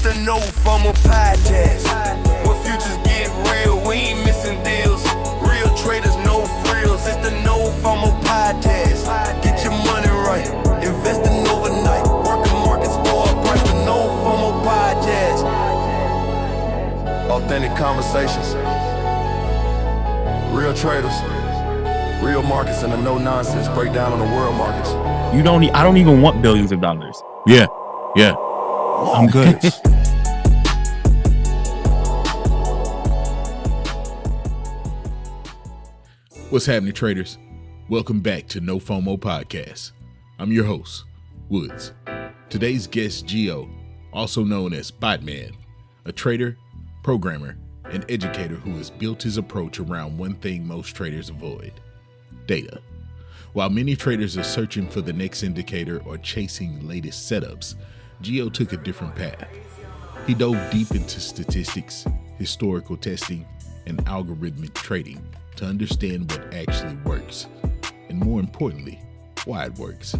It's the NOFOMO Podcast. Where futures get real, we ain't missing deals. Real traders, no frills. It's the NOFOMO Podcast. Get your money right, investing overnight, working markets for a price. The NOFOMO Podcast. Authentic conversations, real traders, real markets, and a no-nonsense breakdown on the world markets. I don't even want billions of dollars. Yeah. I'm good. What's happening, traders? Welcome back to NOFOMO Podcast. I'm your host, Woodz. Today's guest, Gio, also known as BOTMAN, a trader, programmer, and educator who has built his approach around one thing most traders avoid: data. While many traders are searching for the next indicator or chasing latest setups, Gio took a different path. He dove deep into statistics, historical testing, and algorithmic trading to understand what actually works, and more importantly, why it works.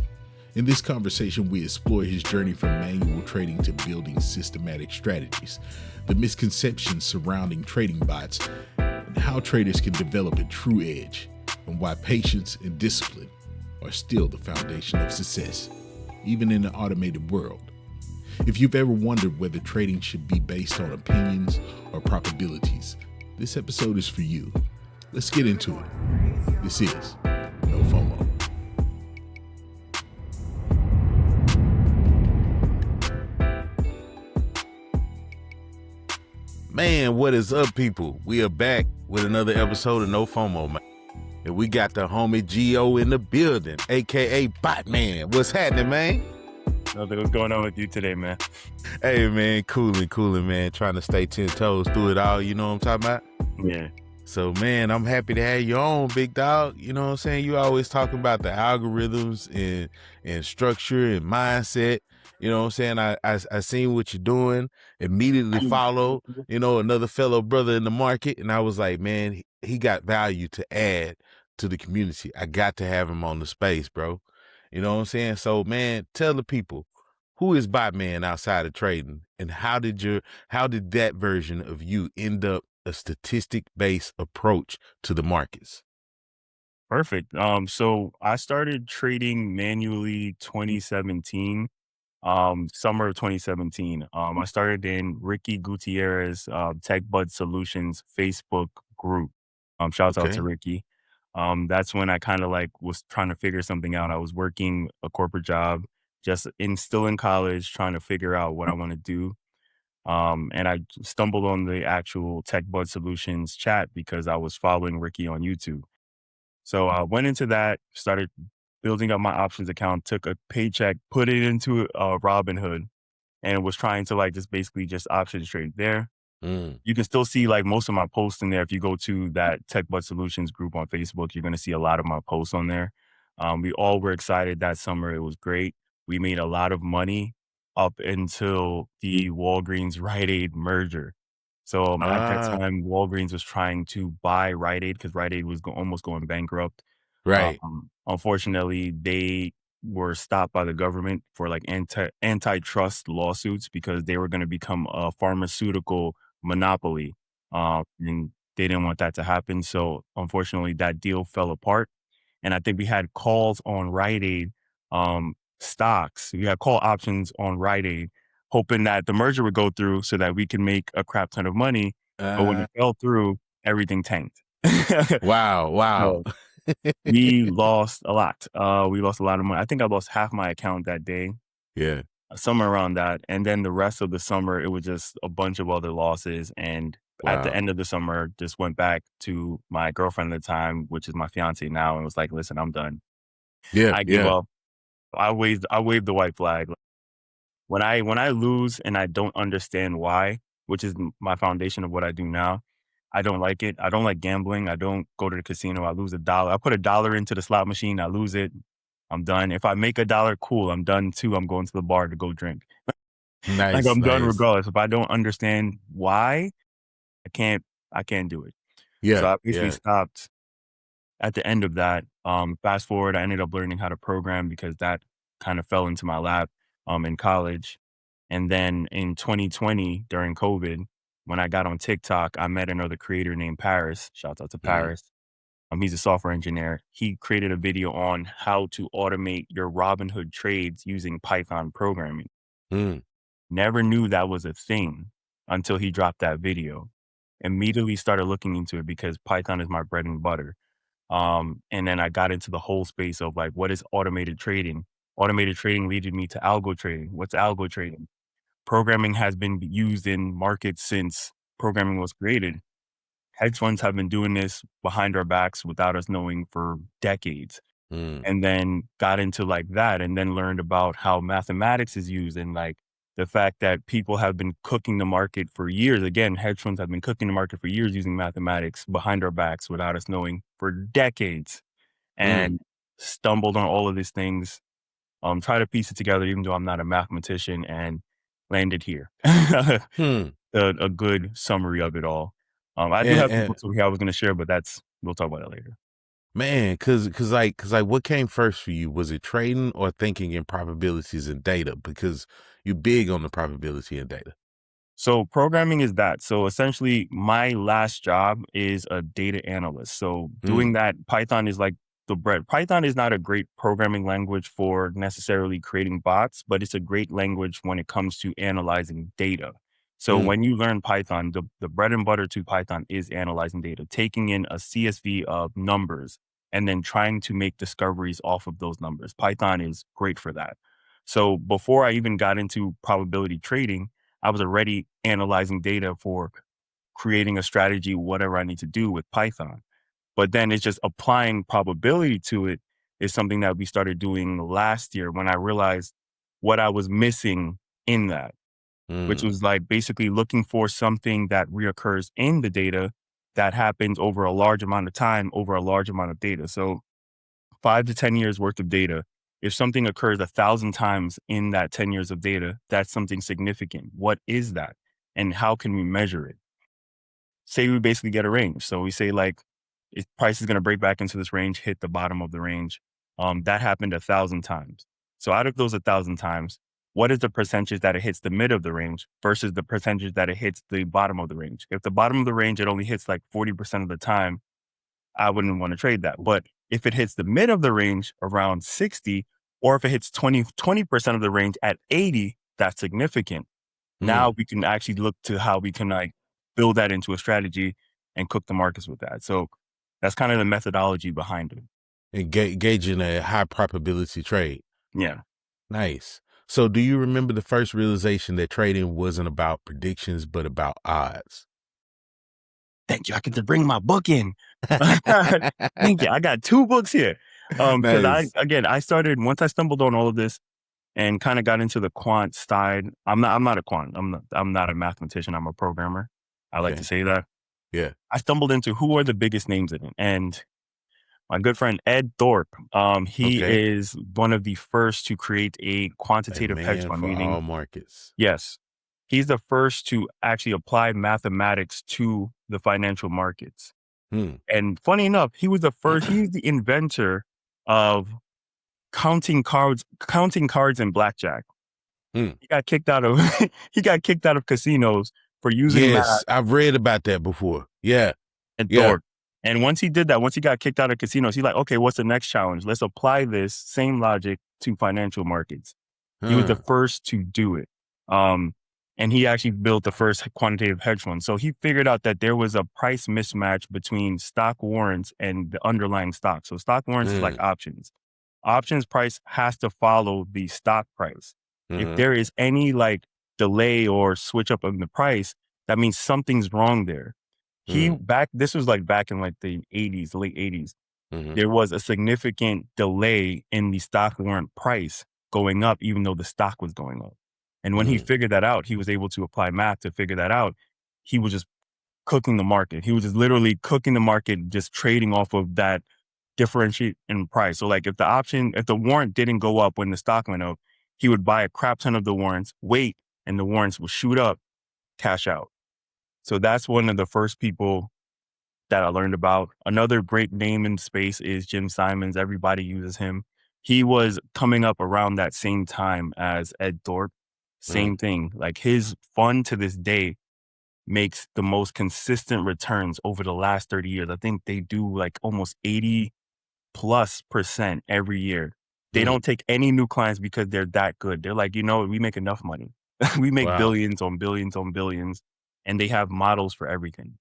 In this conversation, we explore his journey from manual trading to building systematic strategies, the misconceptions surrounding trading bots, and how traders can develop a true edge, and why patience and discipline are still the foundation of success, even in an automated world. If you've ever wondered whether trading should be based on opinions or probabilities, this episode is for you. Let's get into it. This is NOFOMO. Man, what is up, people? We are back with another episode of NOFOMO, man. And we got the homie Gio in the building, aka BOTMAN. What's happening, man? Nothing. What's going on with you today, man? Hey, man, cooling, man. Trying to stay 10 toes through it all, you know what I'm talking about? Yeah. So, man, I'm happy to have you on, big dog. You know what I'm saying? You always talking about the algorithms and structure and mindset. You know what I'm saying? I seen what you're doing, immediately follow, another fellow brother in the market. And I was like, man, he got value to add to the community. I got to have him on the space, bro. You know what I'm saying? So, man, tell the people, who is BOTMAN outside of trading, and how did that version of you end up a statistic-based approach to the markets? Perfect. So I started trading manually 2017, summer of 2017. I started in Ricky Gutierrez, Tech Bud Solutions Facebook group. Shouts out to Ricky. That's when I kind of was trying to figure something out. I was working a corporate job, still in college, trying to figure out what I want to do. And I stumbled on the actual Tech Bud Solutions chat because I was following Ricky on YouTube. So I went into that, started building up my options account, took a paycheck, put it into Robinhood, and was trying to just options trade there. You can still see most of my posts in there. If you go to that Tech Bud Solutions group on Facebook, you're going to see a lot of my posts on there. We all were excited that summer. It was great. We made a lot of money up until the Walgreens Rite Aid merger. So at that time, Walgreens was trying to buy Rite Aid because Rite Aid was almost going bankrupt. Right. Unfortunately, they were stopped by the government for antitrust lawsuits because they were going to become a pharmaceutical monopoly. And they didn't want that to happen. So unfortunately, that deal fell apart. And I think we had calls on Rite Aid stocks. We had call options on Rite Aid, hoping that the merger would go through so that we can make a crap ton of money. But when it fell through, everything tanked. Wow. So we lost a lot. We lost a lot of money. I think I lost half my account that day. Yeah. Somewhere around that. And then the rest of the summer, it was just a bunch of other losses. And at the end of the summer, just went back to my girlfriend at the time, which is my fiance now, and was like, listen, I'm done. Yeah. I give up. I waved the white flag. When I lose and I don't understand why, which is my foundation of what I do now, I don't like it. I don't like gambling. I don't go to the casino. I lose $1. I put $1 into the slot machine. I lose it. I'm done. If I make $1, cool. I'm done too. I'm going to the bar to go drink. Nice. I'm done regardless. If I don't understand why, I can't do it. Yeah. So I basically stopped at the end of that. Fast forward, I ended up learning how to program because that kind of fell into my lap in college. And then in 2020, during COVID, when I got on TikTok, I met another creator named Paris. Shout out to Paris. He's a software engineer. He created a video on how to automate your Robinhood trades using Python programming. Mm. Never knew that was a thing until he dropped that video. Immediately started looking into it because Python is my bread and butter. And then I got into the whole space of like, what is automated trading? Automated trading leaded me to algo trading. What's algo trading? Programming has been used in markets since programming was created. Hedge funds have been doing this behind our backs without us knowing for decades. And then got into like that and then learned about how mathematics is used and like the fact that people have been cooking the market for years. Again, hedge funds have been cooking the market for years using mathematics behind our backs without us knowing for decades, and stumbled on all of these things. Try to piece it together, even though I'm not a mathematician, and landed here. A good summary of it all. I do have some books over here I was going to share, but we'll talk about that later. Man, cause like what came first for you? Was it trading or thinking in probabilities and data? Because you're big on the probability and data. So programming is that. So essentially my last job is a data analyst. So doing that, Python is like the bread. Python is not a great programming language for necessarily creating bots, but it's a great language when it comes to analyzing data. So when you learn Python, the bread and butter to Python is analyzing data, taking in a CSV of numbers, and then trying to make discoveries off of those numbers. Python is great for that. So before I even got into probability trading, I was already analyzing data for creating a strategy, whatever I need to do with Python. But then it's just applying probability to it is something that we started doing last year when I realized what I was missing in that. Which was like basically looking for something that reoccurs in the data that happens over a large amount of time, over a large amount of data. So 5 to 10 years worth of data. If something occurs 1,000 times in that 10 years of data, that's something significant. What is that? And how can we measure it? Say we basically get a range. So we say like, if price is going to break back into this range, hit the bottom of the range. That happened 1,000 times. So out of those 1,000 times, what is the percentage that it hits the mid of the range versus the percentage that it hits the bottom of the range? If the bottom of the range, it only hits like 40% of the time, I wouldn't want to trade that. But if it hits the mid of the range around 60, or if it hits 20% of the range at 80, that's significant. Now we can actually look to how we can like build that into a strategy and cook the markets with that. So that's kind of the methodology behind it. And gauging a high probability trade. Yeah. Nice. So do you remember the first realization that trading wasn't about predictions, but about odds? Thank you. I get to bring my book in. Thank you. I got 2 books here. Because I started, once I stumbled on all of this and kind of got into the quant side. I'm not a quant. I'm not a mathematician. I'm a programmer. I like to say that. Yeah. I stumbled into who are the biggest names in it. And my good friend Ed Thorpe, he is one of the first to create a quantitative hedge fund, meaning all markets. Yes, he's the first to actually apply mathematics to the financial markets. And funny enough, he was the first. He's the inventor of counting cards in blackjack. He got kicked out of casinos for using math. I've read about that before. Yeah. And Thorpe. And once he did that, once he got kicked out of casinos, he's like, okay, what's the next challenge? Let's apply this same logic to financial markets. He was the first to do it. And he actually built the first quantitative hedge fund. So he figured out that there was a price mismatch between stock warrants and the underlying stock. So stock warrants is like options. Options price has to follow the stock price. If there is any like delay or switch up in the price, that means something's wrong there. This was like back in like the 80s, late 80s. There was a significant delay in the stock warrant price going up, even though the stock was going up. And when he figured that out, he was able to apply math to figure that out. He was just cooking the market. He was just literally cooking the market, just trading off of that differentiate in price. So like if the warrant didn't go up when the stock went up, he would buy a crap ton of the warrants, wait, and the warrants would shoot up, cash out. So that's one of the first people that I learned about. Another great name in space is Jim Simons. Everybody uses him. He was coming up around that same time as Ed Thorpe. same thing. Like his fund to this day makes the most consistent returns over the last 30 years. I think they do like almost 80+% every year. They don't take any new clients because they're that good. They're like, we make enough money. We make Wow. billions on billions on billions, and they have models for everything.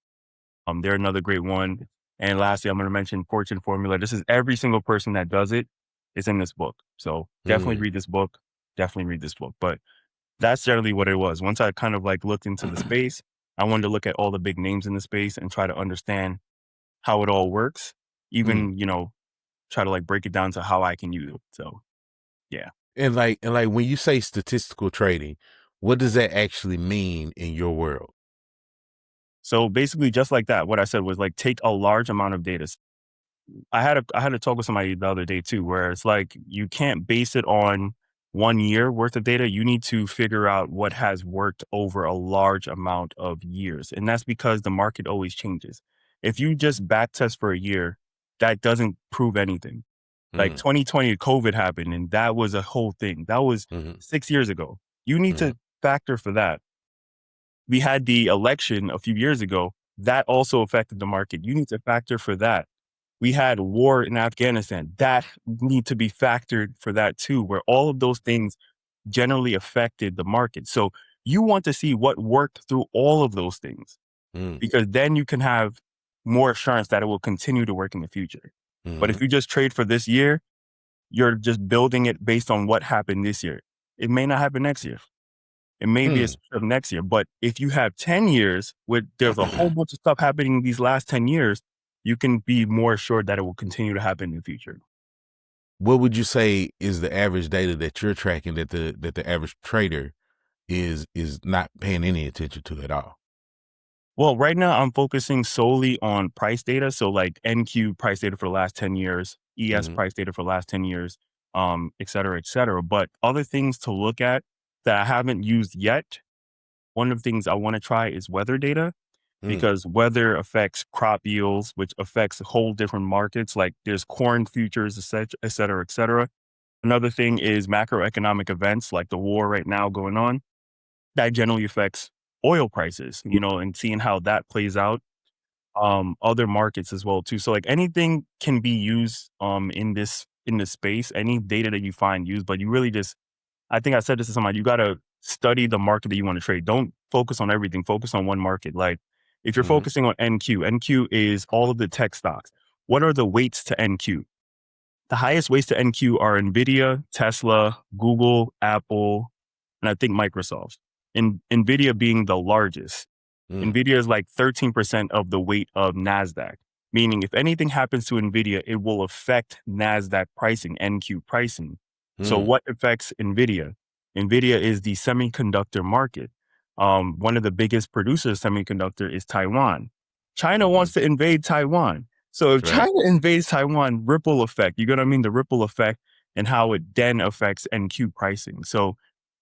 They're another great one. And lastly, I'm going to mention Fortune Formula. This is every single person that does it is in this book. So definitely read this book. Definitely read this book. But that's generally what it was. Once I kind of like looked into the space, I wanted to look at all the big names in the space and try to understand how it all works. Even, try to like break it down to how I can use it. So, yeah. And like when you say statistical trading, what does that actually mean in your world? So basically, just like that, what I said was like take a large amount of data. I had a talk with somebody the other day too, where it's like you can't base it on 1 year worth of data. You need to figure out what has worked over a large amount of years, and that's because the market always changes. If you just back test for a year, that doesn't prove anything. Like 2020, COVID happened, and that was a whole thing. That was 6 years ago. You need to factor for that. We had the election a few years ago. That also affected the market. You need to factor for that. We had war in Afghanistan. That need to be factored for that too, where all of those things generally affected the market. So you want to see what worked through all of those things, because then you can have more assurance that it will continue to work in the future. But if you just trade for this year, you're just building it based on what happened this year. It may not happen next year. It may be a switch of next year. But if you have 10 years where there's a whole bunch of stuff happening in these last 10 years, you can be more assured that it will continue to happen in the future. What would you say is the average data that you're tracking that the average trader is not paying any attention to at all? Well, right now I'm focusing solely on price data. So like NQ price data for the last 10 years, ES price data for the last 10 years, et cetera, et cetera. But other things to look at that I haven't used yet, one of the things I want to try is weather data, because weather affects crop yields, which affects whole different markets. Like there's corn futures, et cetera, et cetera. Another thing is macroeconomic events like the war right now going on. That generally affects oil prices, and seeing how that plays out. Other markets as well too. So like anything can be used in this space, any data that you find used, but you really just, I think I said this to somebody, you got to study the market that you want to trade. Don't focus on everything. Focus on one market. Like if you're focusing on NQ is all of the tech stocks. What are the weights to NQ? The highest weights to NQ are NVIDIA, Tesla, Google, Apple, and I think Microsoft. And NVIDIA being the largest. NVIDIA is like 13% of the weight of NASDAQ, meaning if anything happens to NVIDIA, it will affect NASDAQ pricing, NQ pricing. So what affects NVIDIA? NVIDIA is the semiconductor market. One of the biggest producers of semiconductor is Taiwan. China wants to invade Taiwan. So if China invades Taiwan, ripple effect, you get what I mean? The ripple effect and how it then affects NQ pricing. So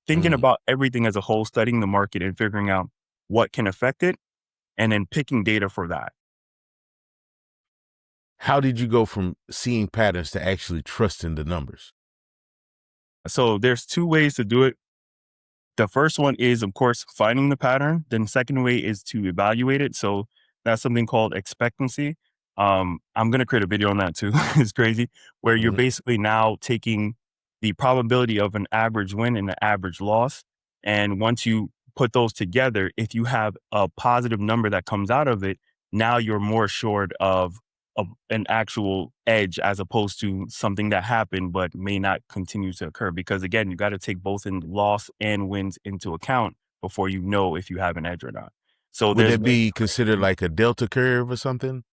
thinking about everything as a whole, studying the market and figuring out what can affect it, and then picking data for that. How did you go from seeing patterns to actually trusting the numbers? So there's two ways to do it. The first one is, of course, finding the pattern. Then the second way is to evaluate it. So that's something called expectancy. I'm going to create a video on that too. It's crazy, where you're basically now taking the probability of an average win and an average loss. And once you put those together, if you have a positive number that comes out of it, now you're more assured of an actual edge as opposed to something that happened but may not continue to occur. Because again, you got to take both in loss and wins into account before you know if you have an edge or not. So would that be considered like a delta curve or something?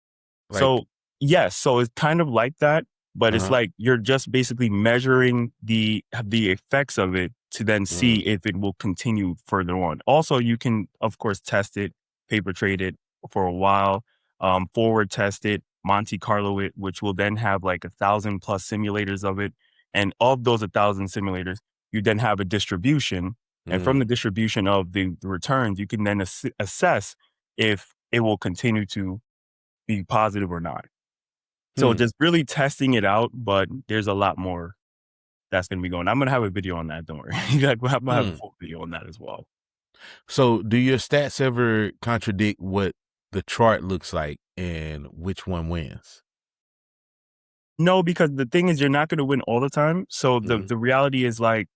Like, so yes, so it's kind of like that, but it's like you're just basically measuring the effects of it to then see if it will continue further on. Also, you can, of course, test it, paper trade it for a while, forward test it, Monte Carlo it, which will then have like 1,000+ simulators of it. And of those 1,000 simulators, you then have a distribution. And from the distribution of the returns, you can then assess if it will continue to be positive or not. So just really testing it out, but there's a lot more that's going to be going. I'm going to have a video on that. Don't worry. I'm going to have a Mm. full video on that as well. So do your stats ever contradict what the chart looks like and which one wins? No, because the thing is, you're not going to win all the time. So the reality is like,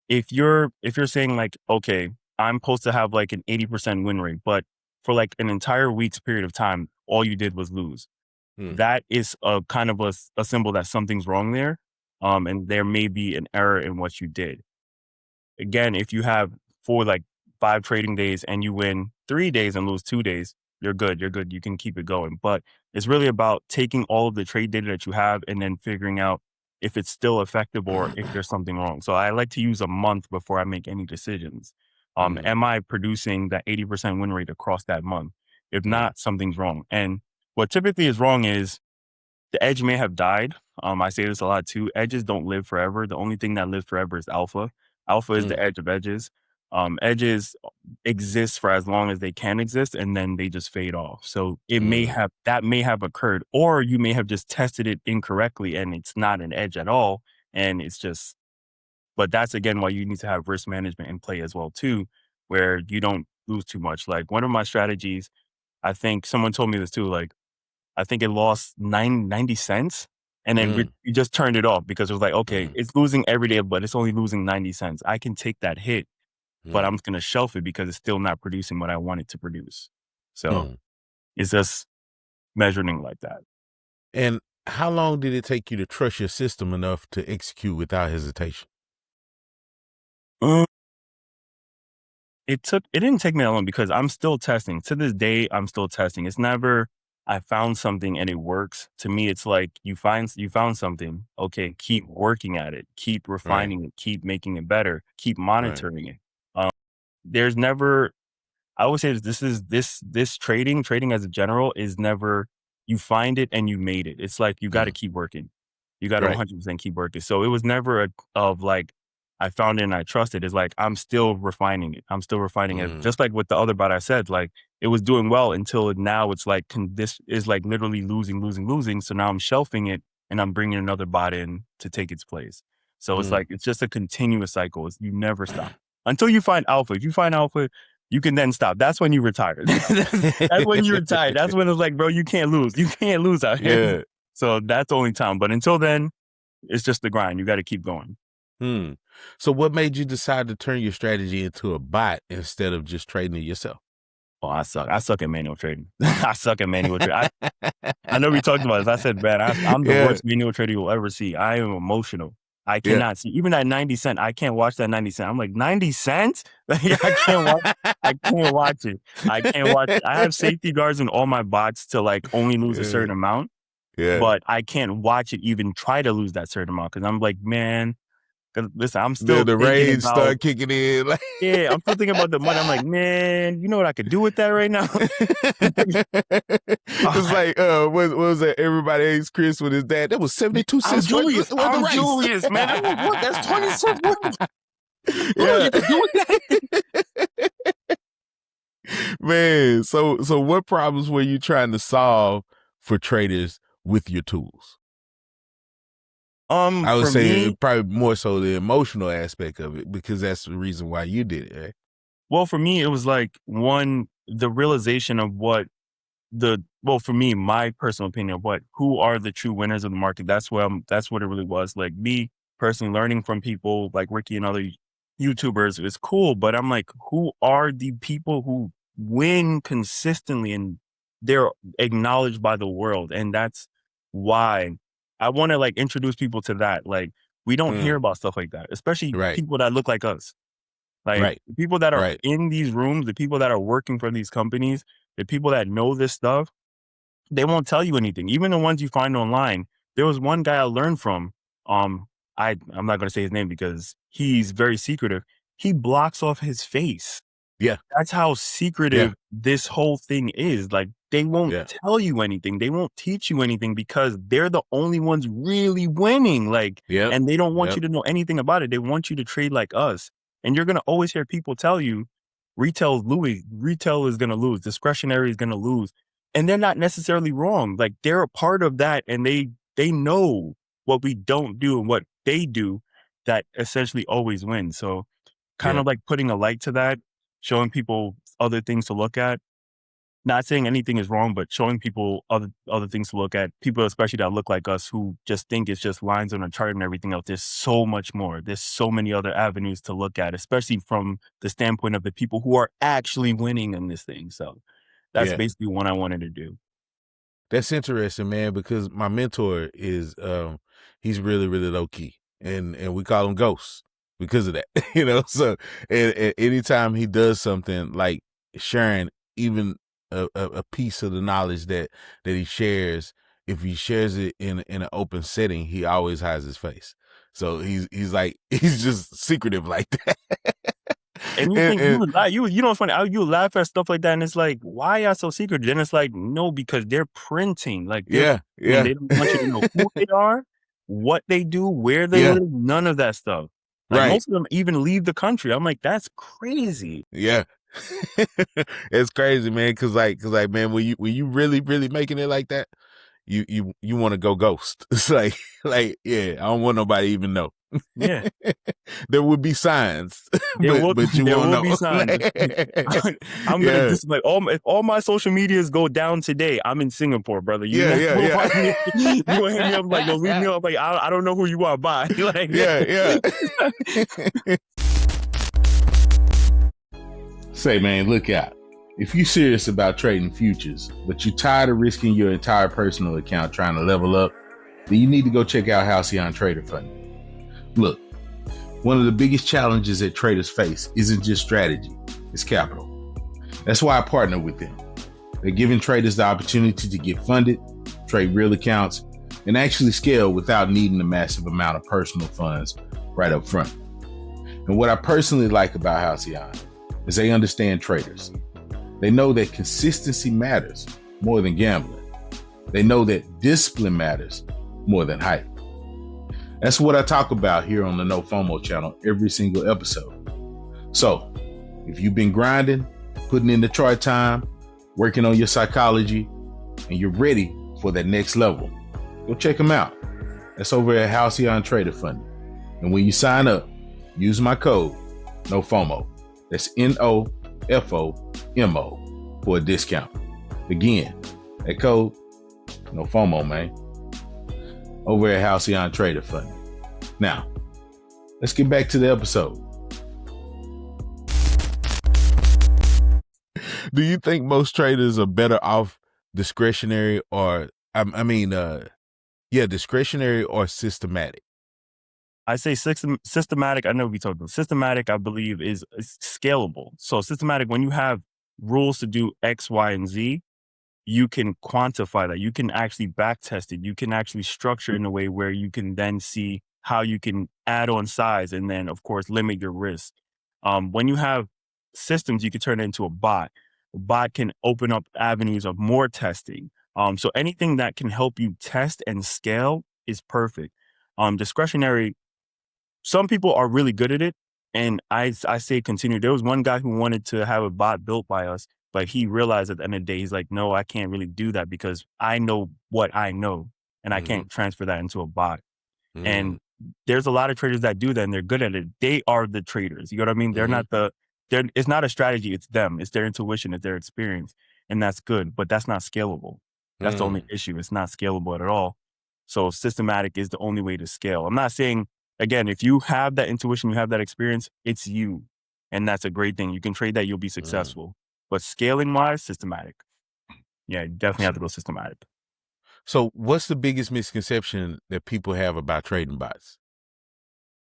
if you're saying like, okay, I'm supposed to have like an 80% win rate, but for like an entire week's period of time, all you did was lose. That is a kind of a symbol that something's wrong there. And there may be an error in what you did. Again, if you have 5 trading days and you win 3 days and lose 2 days, you're good. You can keep it going. But it's really about taking all of the trade data that you have and then figuring out if it's still effective or if there's something wrong. So I like to use a month before I make any decisions. Am I producing that 80% win rate across that month? If not, something's wrong. And what typically is wrong is the edge may have died. I say this a lot too. Edges don't live forever. The only thing that lives forever is alpha. Alpha is the edge of edges. Edges exist for as long as they can exist, and then they just fade off. So it may have occurred, or you may have just tested it incorrectly, and it's not an edge at all, and it's just. But that's again why you need to have risk management in play as well too, where you don't lose too much. Like one of my strategies, I think someone told me this too. Like I think it lost 90 cents. And then we just turned it off because it was like, okay, it's losing every day, but it's only losing 90 cents. I can take that hit, but I'm just going to shelf it because it's still not producing what I want it to produce. So it's just measuring like that. And how long did it take you to trust your system enough to execute without hesitation? It didn't take me that long because I'm still testing. To this day, I'm still testing. It's never, I found something and it works. To me, it's like you found something. Okay, keep working at it. Keep refining it. Keep making it better. Keep monitoring it. There's never, I would say this trading as a general is never, you find it and you made it. It's like you got to keep working. You got to 100% keep working. So it was never of like, I found it and I trusted. It's like, I'm still refining it. Just like with the other bot I said, like it was doing well until now it's like, this is like literally losing. So now I'm shelving it and I'm bringing another bot in to take its place. So it's like, it's just a continuous cycle. You never stop until you find alpha. If you find alpha, you can then stop. That's when you retire. That's when you retire. That's when it's like, bro, you can't lose. You can't lose out here. Yeah. So that's the only time. But until then, it's just the grind. You got to keep going. So what made you decide to turn your strategy into a bot instead of just trading it yourself? Oh, I suck. I suck at manual trading. I know we talked about this. I said, man, I'm the worst manual trader you'll ever see. I am emotional. I cannot see even that 90 cent. I can't watch that 90 cent. I'm like, 90 cents? I can't watch it. I can't watch it. I have safety guards in all my bots to like only lose a certain amount. Yeah. But I can't watch it even try to lose that certain amount because I'm like, man, listen, I'm still the rage start kicking in. Like, yeah, I'm still thinking about the money. I'm like, man, you know what I could do with that right now? It's like, what was that? Everybody Hates Chris with his dad. That was 72 cents. Julius, man. That's 20 cents. What you could do with that? Man, so what problems were you trying to solve for traders with your tools? I would say probably more so the emotional aspect of it because that's the reason why you did it, right? Well, for me, it was like the realization of for me, my personal opinion of who are the true winners of the market. That's what it really was. Like me personally learning from people like Ricky and other YouTubers is cool, but I'm like, who are the people who win consistently and they're acknowledged by the world? And that's why I want to like introduce people to that. Like we don't hear about stuff like that, especially people that look like us. Like people that are in these rooms, the people that are working for these companies, the people that know this stuff, they won't tell you anything. Even the ones you find online. There was one guy I learned from. I'm not going to say his name because he's very secretive. He blocks off his face. Yeah. That's how secretive this whole thing is. Like they won't tell you anything. They won't teach you anything because they're the only ones really winning. Like, and they don't want you to know anything about it. They want you to trade like us. And you're going to always hear people tell you retail is going to lose. Discretionary is going to lose. And they're not necessarily wrong. Like they're a part of that and they know what we don't do and what they do. that essentially always win. So kind Yeah. of like putting a light to that, showing people other things to look at. Not saying anything is wrong, but showing people other things to look at. People, especially that look like us, who just think it's just lines on a chart and everything else. There's so much more. There's so many other avenues to look at, especially from the standpoint of the people who are actually winning in this thing. So that's Yeah. basically what I wanted to do. That's interesting, man, because my mentor is he's really, really low key. And we call him Ghost because of that. So and anytime he does something like sharing even a piece of the knowledge that he shares, if he shares it in an open setting, he always hides his face. So he's like he's just secretive like that. And you think you would lie, you know what's funny? You laugh at stuff like that, and it's like, why y'all so secret? Then it's like, no, because they're printing. Like, yeah. they don't want you to know who they are, what they do, where they live, none of that stuff. Like Right. most of them even leave the country. I'm like, that's crazy. Yeah. It's crazy, man. Cause like, man, when you really, really making it like that, you want to go ghost. It's like, yeah, I don't want nobody to even know. Yeah. There would be signs, but you there won't will know. be signs. I'm gonna just like if all my social medias go down today, I'm in Singapore, brother. You gonna hit me up like, no, leave me up like I don't know who you are. Bye. Like, yeah. Say, man, look out. If you're serious about trading futures, but you're tired of risking your entire personal account trying to level up, then you need to go check out Halcyon Trader Funding. Look, one of the biggest challenges that traders face isn't just strategy, it's capital. That's why I partner with them. They're giving traders the opportunity to get funded, trade real accounts, and actually scale without needing a massive amount of personal funds right up front. And what I personally like about Halcyon is they understand traders. They know that consistency matters more than gambling. They know that discipline matters more than hype. That's what I talk about here on the NOFOMO channel every single episode. So, if you've been grinding, putting in the chart time, working on your psychology, and you're ready for that next level, go check them out. That's over at Halcyon Trader Funding. And when you sign up, use my code NOFOMO. That's NOFOMO for a discount. Again, that code NOFOMO, man. Over at Halcyon Trader Funding. Now, let's get back to the episode. Do you think most traders are better off discretionary or discretionary or systematic? I say systematic. I know we talked about systematic. I believe is scalable. So systematic, when you have rules to do X, Y, and Z, you can quantify that. You can actually back test it. You can actually structure it in a way where you can then see how you can add on size and then, of course, limit your risk. When you have systems, you can turn it into a bot. A bot can open up avenues of more testing. So anything that can help you test and scale is perfect. Discretionary, some people are really good at it. And I say continue. There was one guy who wanted to have a bot built by us, but he realized at the end of the day, he's like, no, I can't really do that because I know what I know and I can't transfer that into a bot. And there's a lot of traders that do that and they're good at it. They are the traders. You know what I mean? They're not it's not a strategy. It's them. It's their intuition. It's their experience. And that's good, but that's not scalable. That's the only issue. It's not scalable at all. So systematic is the only way to scale. I'm not saying, again, if you have that intuition, you have that experience, it's you. And that's a great thing. You can trade that, you'll be successful. But scaling wise, systematic. Yeah, you definitely have to go systematic. So what's the biggest misconception that people have about trading bots?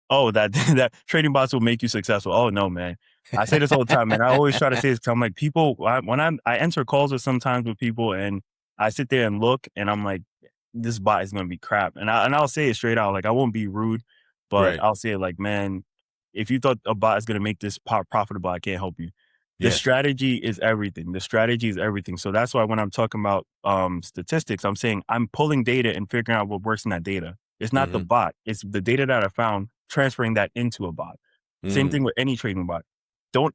Oh, that trading bots will make you successful. Oh, no, man. I say this all the time, man. I always try to say this. I'm like, people, when I enter calls with sometimes with people and I sit there and look and I'm like, this bot is going to be crap. And I'll say it straight out. Like, I won't be rude, but I'll say it like, man, if you thought a bot is going to make this profitable, I can't help you. The strategy is everything. The strategy is everything. So that's why when I'm talking about statistics, I'm saying I'm pulling data and figuring out what works in that data. It's not the bot. It's the data that I found, transferring that into a bot. Same thing with any trading bot.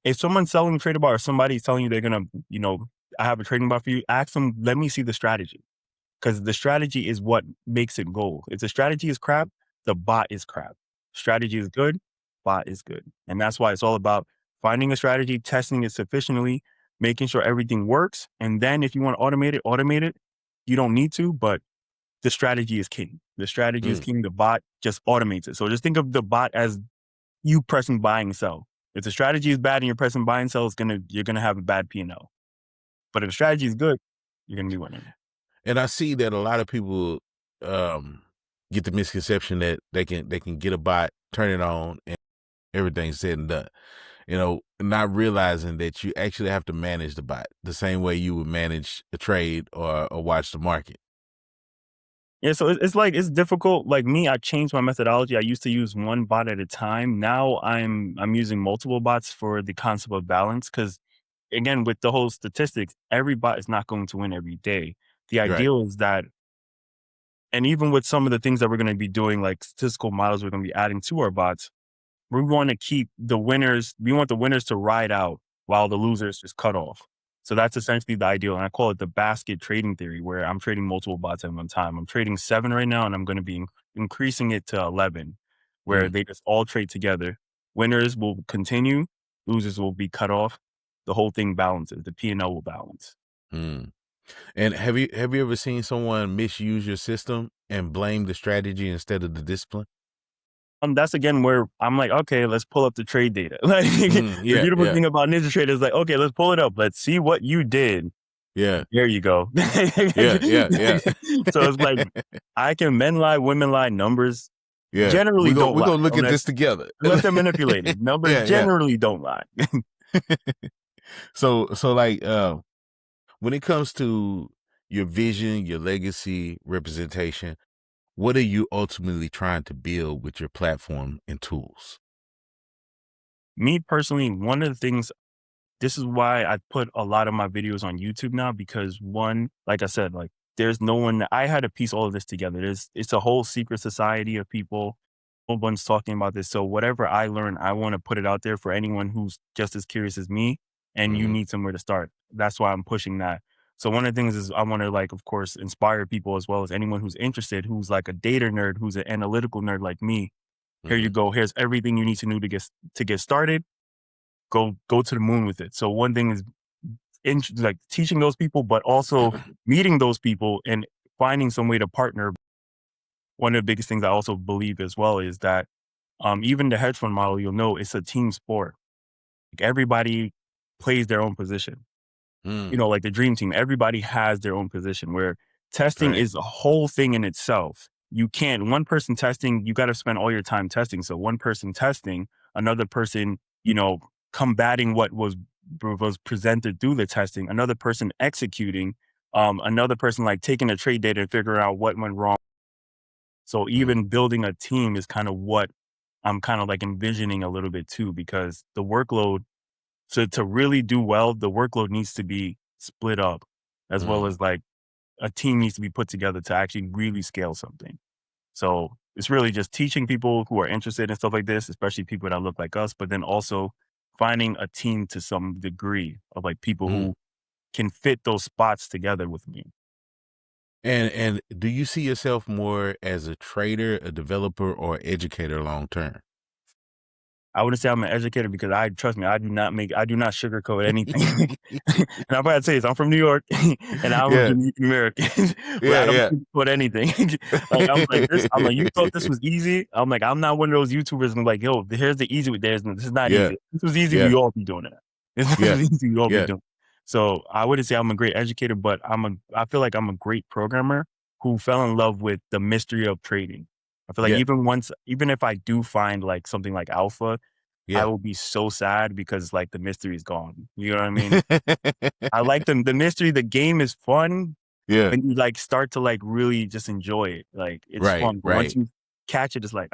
If someone's selling a trading bot or somebody's telling you they're going to, I have a trading bot for you, ask them, let me see the strategy. Because the strategy is what makes it go. If the strategy is crap, the bot is crap. Strategy is good, bot is good. And that's why it's all about finding a strategy, testing it sufficiently, making sure everything works. And then if you want to automate it. You don't need to, but the strategy is king. The strategy is king. The bot just automates it. So just think of the bot as you pressing buy and sell. If the strategy is bad and you're pressing buy and sell, you're gonna have a bad P&L. But if the strategy is good, you're gonna be winning. And I see that a lot of people get the misconception that they can get a bot, turn it on, and everything's said and done. You know, not realizing that you actually have to manage the bot the same way you would manage a trade or watch the market. Yeah, so it's difficult. Like me, I changed my methodology. I used to use one bot at a time. Now I'm using multiple bots for the concept of balance. Because again, with the whole statistics, every bot is not going to win every day. The ideal is that, and even with some of the things that we're going to be doing, like statistical models, we're going to be adding to our bots. We want to keep the winners. We want the winners to ride out while the losers just cut off. So that's essentially the ideal. And I call it the basket trading theory, where I'm trading multiple bots at one time. I'm trading 7 right now, and I'm going to be increasing it to 11, where they just all trade together. Winners will continue. Losers will be cut off. The whole thing balances. The P&L will balance. And have you ever seen someone misuse your system and blame the strategy instead of the discipline? That's again where I'm like, okay, let's pull up the trade data. Like the beautiful thing about Ninja Trader is like, okay, let's pull it up. Let's see what you did. Yeah. There you go. Yeah. So it's like, I can men lie, women lie, numbers generally don't lie. We're going to look at this together. Unless they're manipulated. Numbers generally don't lie. So like, when it comes to your vision, your legacy, representation, what are you ultimately trying to build with your platform and tools? Me personally, one of the things, this is why I put a lot of my videos on YouTube now, because one, like I said, like there's no one, I had to piece all of this together. It's a whole secret society of people. No one's talking about this. So whatever I learn, I want to put it out there for anyone who's just as curious as me, and you need somewhere to start. That's why I'm pushing that. So one of the things is I want to, like, of course, inspire people as well as anyone who's interested, who's like a data nerd, who's an analytical nerd like me. Here you go. Here's everything you need to know to get started. Go to the moon with it. So one thing is like teaching those people, but also meeting those people and finding some way to partner. One of the biggest things I also believe as well is that even the hedge fund model, you'll know it's a team sport. Like everybody plays their own position. You know, like the dream team, everybody has their own position, where testing is a whole thing in itself. You can't, one person testing, you got to spend all your time testing. So one person testing, another person, you know, combating what was presented through the testing, another person executing, another person like taking the trade data and figuring out what went wrong. So even building a team is kind of what I'm kind of like envisioning a little bit too, because the workload, so to really do well, the workload needs to be split up, as well as like a team needs to be put together to actually really scale something. So it's really just teaching people who are interested in stuff like this, especially people that look like us, but then also finding a team to some degree of like people who can fit those spots together with me. And do you see yourself more as a trader, a developer, or educator long term? I wouldn't say I'm an educator, because trust me, I do not sugarcoat anything. And I'm about to say this, I'm from New York and I'm a Jamaican American, but I don't sugarcoat anything. Like I'm like, you thought this was easy? I'm like, I'm not one of those YouTubers and like, yo, here's the easy way. This is not easy. This was easy, we all be doing it. This was easy, we all be doing it. So I wouldn't say I'm a great educator, but I feel like I'm a great programmer who fell in love with the mystery of trading. I feel like even if I do find like something like alpha, I will be so sad because like the mystery is gone. You know what I mean? I like the mystery. The game is fun. Yeah. When you like start to like really just enjoy it. Like it's fun. But once you catch it, it's like,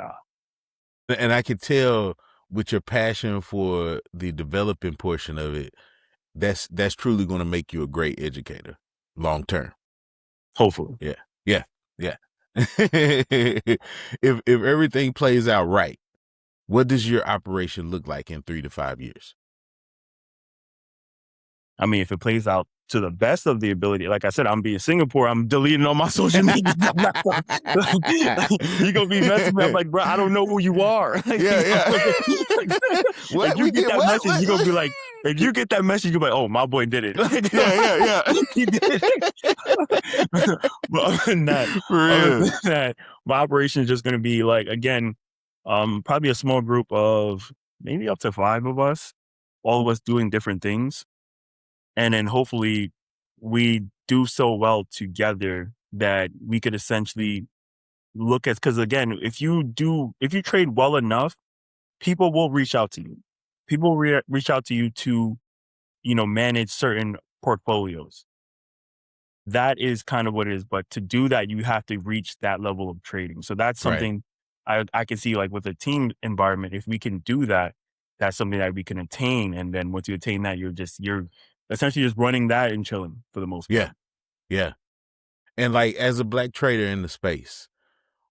And I can tell with your passion for the developing portion of it, that's truly going to make you a great educator long term. Hopefully. Yeah. If everything plays out right, what does your operation look like in 3 to 5 years? I mean, if it plays out to the best of the ability. Like I said, I'm being Singapore. I'm deleting all my social media. You gonna be messing me up like, bro, I don't know who you are. What If you we get did? that What? message, you're gonna be like, if you get that message, you're like, oh, my boy did it. He did it. But other than that, my operation is just gonna be like, again, probably a small group of maybe up to 5 of us, all of us doing different things. And then hopefully we do so well together that we could essentially look at, because again, if you trade well enough, people will reach out to you. People reach out to you to, manage certain portfolios. That is kind of what it is. But to do that, you have to reach that level of trading. So that's something I can see, like with a team environment, if we can do that, that's something that we can attain. And then once you attain that, you're essentially just running that and chilling for the most part. Yeah. And like as a Black trader in the space,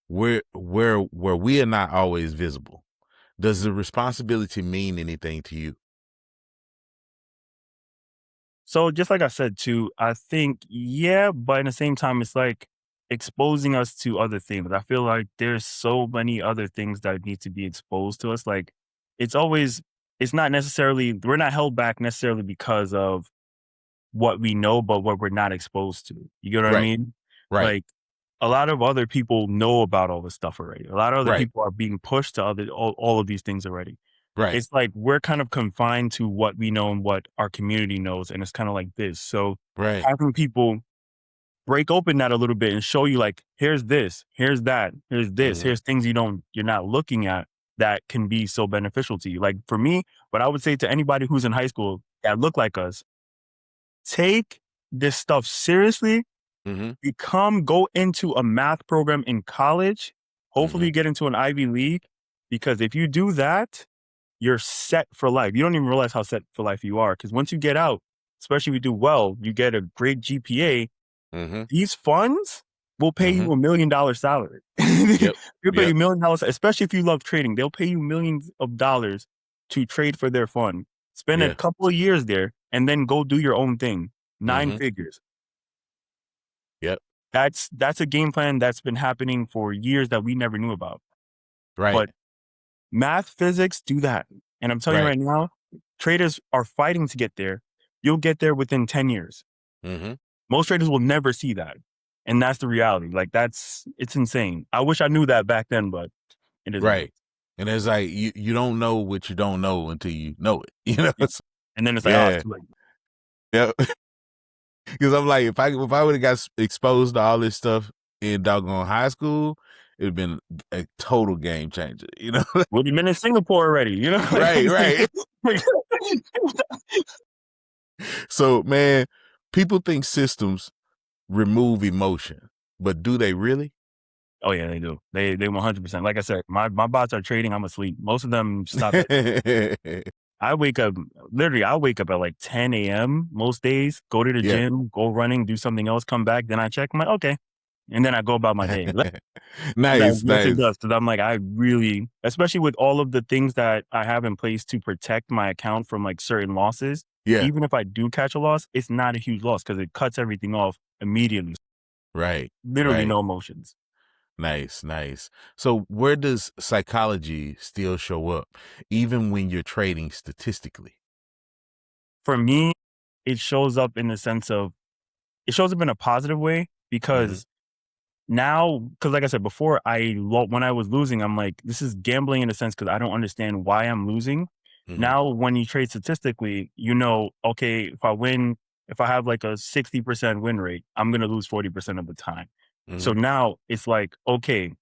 where we are not always visible, does the responsibility mean anything to you? So just like I said too, I think, yeah, but at the same time, it's like exposing us to other things. I feel like there's so many other things that need to be exposed to us. Like it's not necessarily, we're not held back necessarily because of what we know, but what we're not exposed to. You get what I mean? Right. Like a lot of other people know about all this stuff already. A lot of other Right. people are being pushed to all of these things already. Right. It's like we're kind of confined to what we know and what our community knows. And it's kind of like this. So having people break open that a little bit and show you like, here's this, here's that, here's this, here's things you're not looking at that can be so beneficial to you. Like for me, what I would say to anybody who's in high school that look like us, take this stuff seriously, go into a math program in college, hopefully you get into an Ivy League, because if you do that, you're set for life. You don't even realize how set for life you are. Because once you get out, especially if you do well, you get a great GPA, these funds will pay you $1 million salary. They'll pay you $1 million, especially if you love trading. They'll pay you millions of dollars to trade for their fund. Spend a couple of years there and then go do your own thing. 9 figures. That's a game plan that's been happening for years that we never knew about. Right. But math, physics, do that. And I'm telling you right now, traders are fighting to get there. You'll get there within 10 years. Most traders will never see that. And that's the reality. Like it's insane. I wish I knew that back then, but it isn't. Right. And it's like, you don't know what you don't know until you know it, you know? And then it's like, oh, it's too late. Yeah. Because I'm like, if I would have got exposed to all this stuff in doggone high school, it would have been a total game changer, you know? Would have been in Singapore already, you know? Right. So, man, people think systems remove emotion, but do they really? Oh yeah, they do. They 100%. Like I said, my bots are trading. I'm asleep. Most of them stop it. I wake up at like 10 a.m. most days, go to the gym, go running, do something else, come back. Then I check. I'm like, okay. And then I go about my day. Nice. It does. Because I'm like, I really, especially with all of the things that I have in place to protect my account from like certain losses. Yeah. Even if I do catch a loss, it's not a huge loss because it cuts everything off immediately. Right. Literally no emotions. Nice. So where does psychology still show up, even when you're trading statistically? For me, it shows up in the sense of, it shows up in a positive way because now, because like I said before, when I was losing, I'm like, this is gambling in a sense because I don't understand why I'm losing. Now, when you trade statistically, okay, if I have like a 60% win rate, I'm going to lose 40% of the time. So now it's like, okay,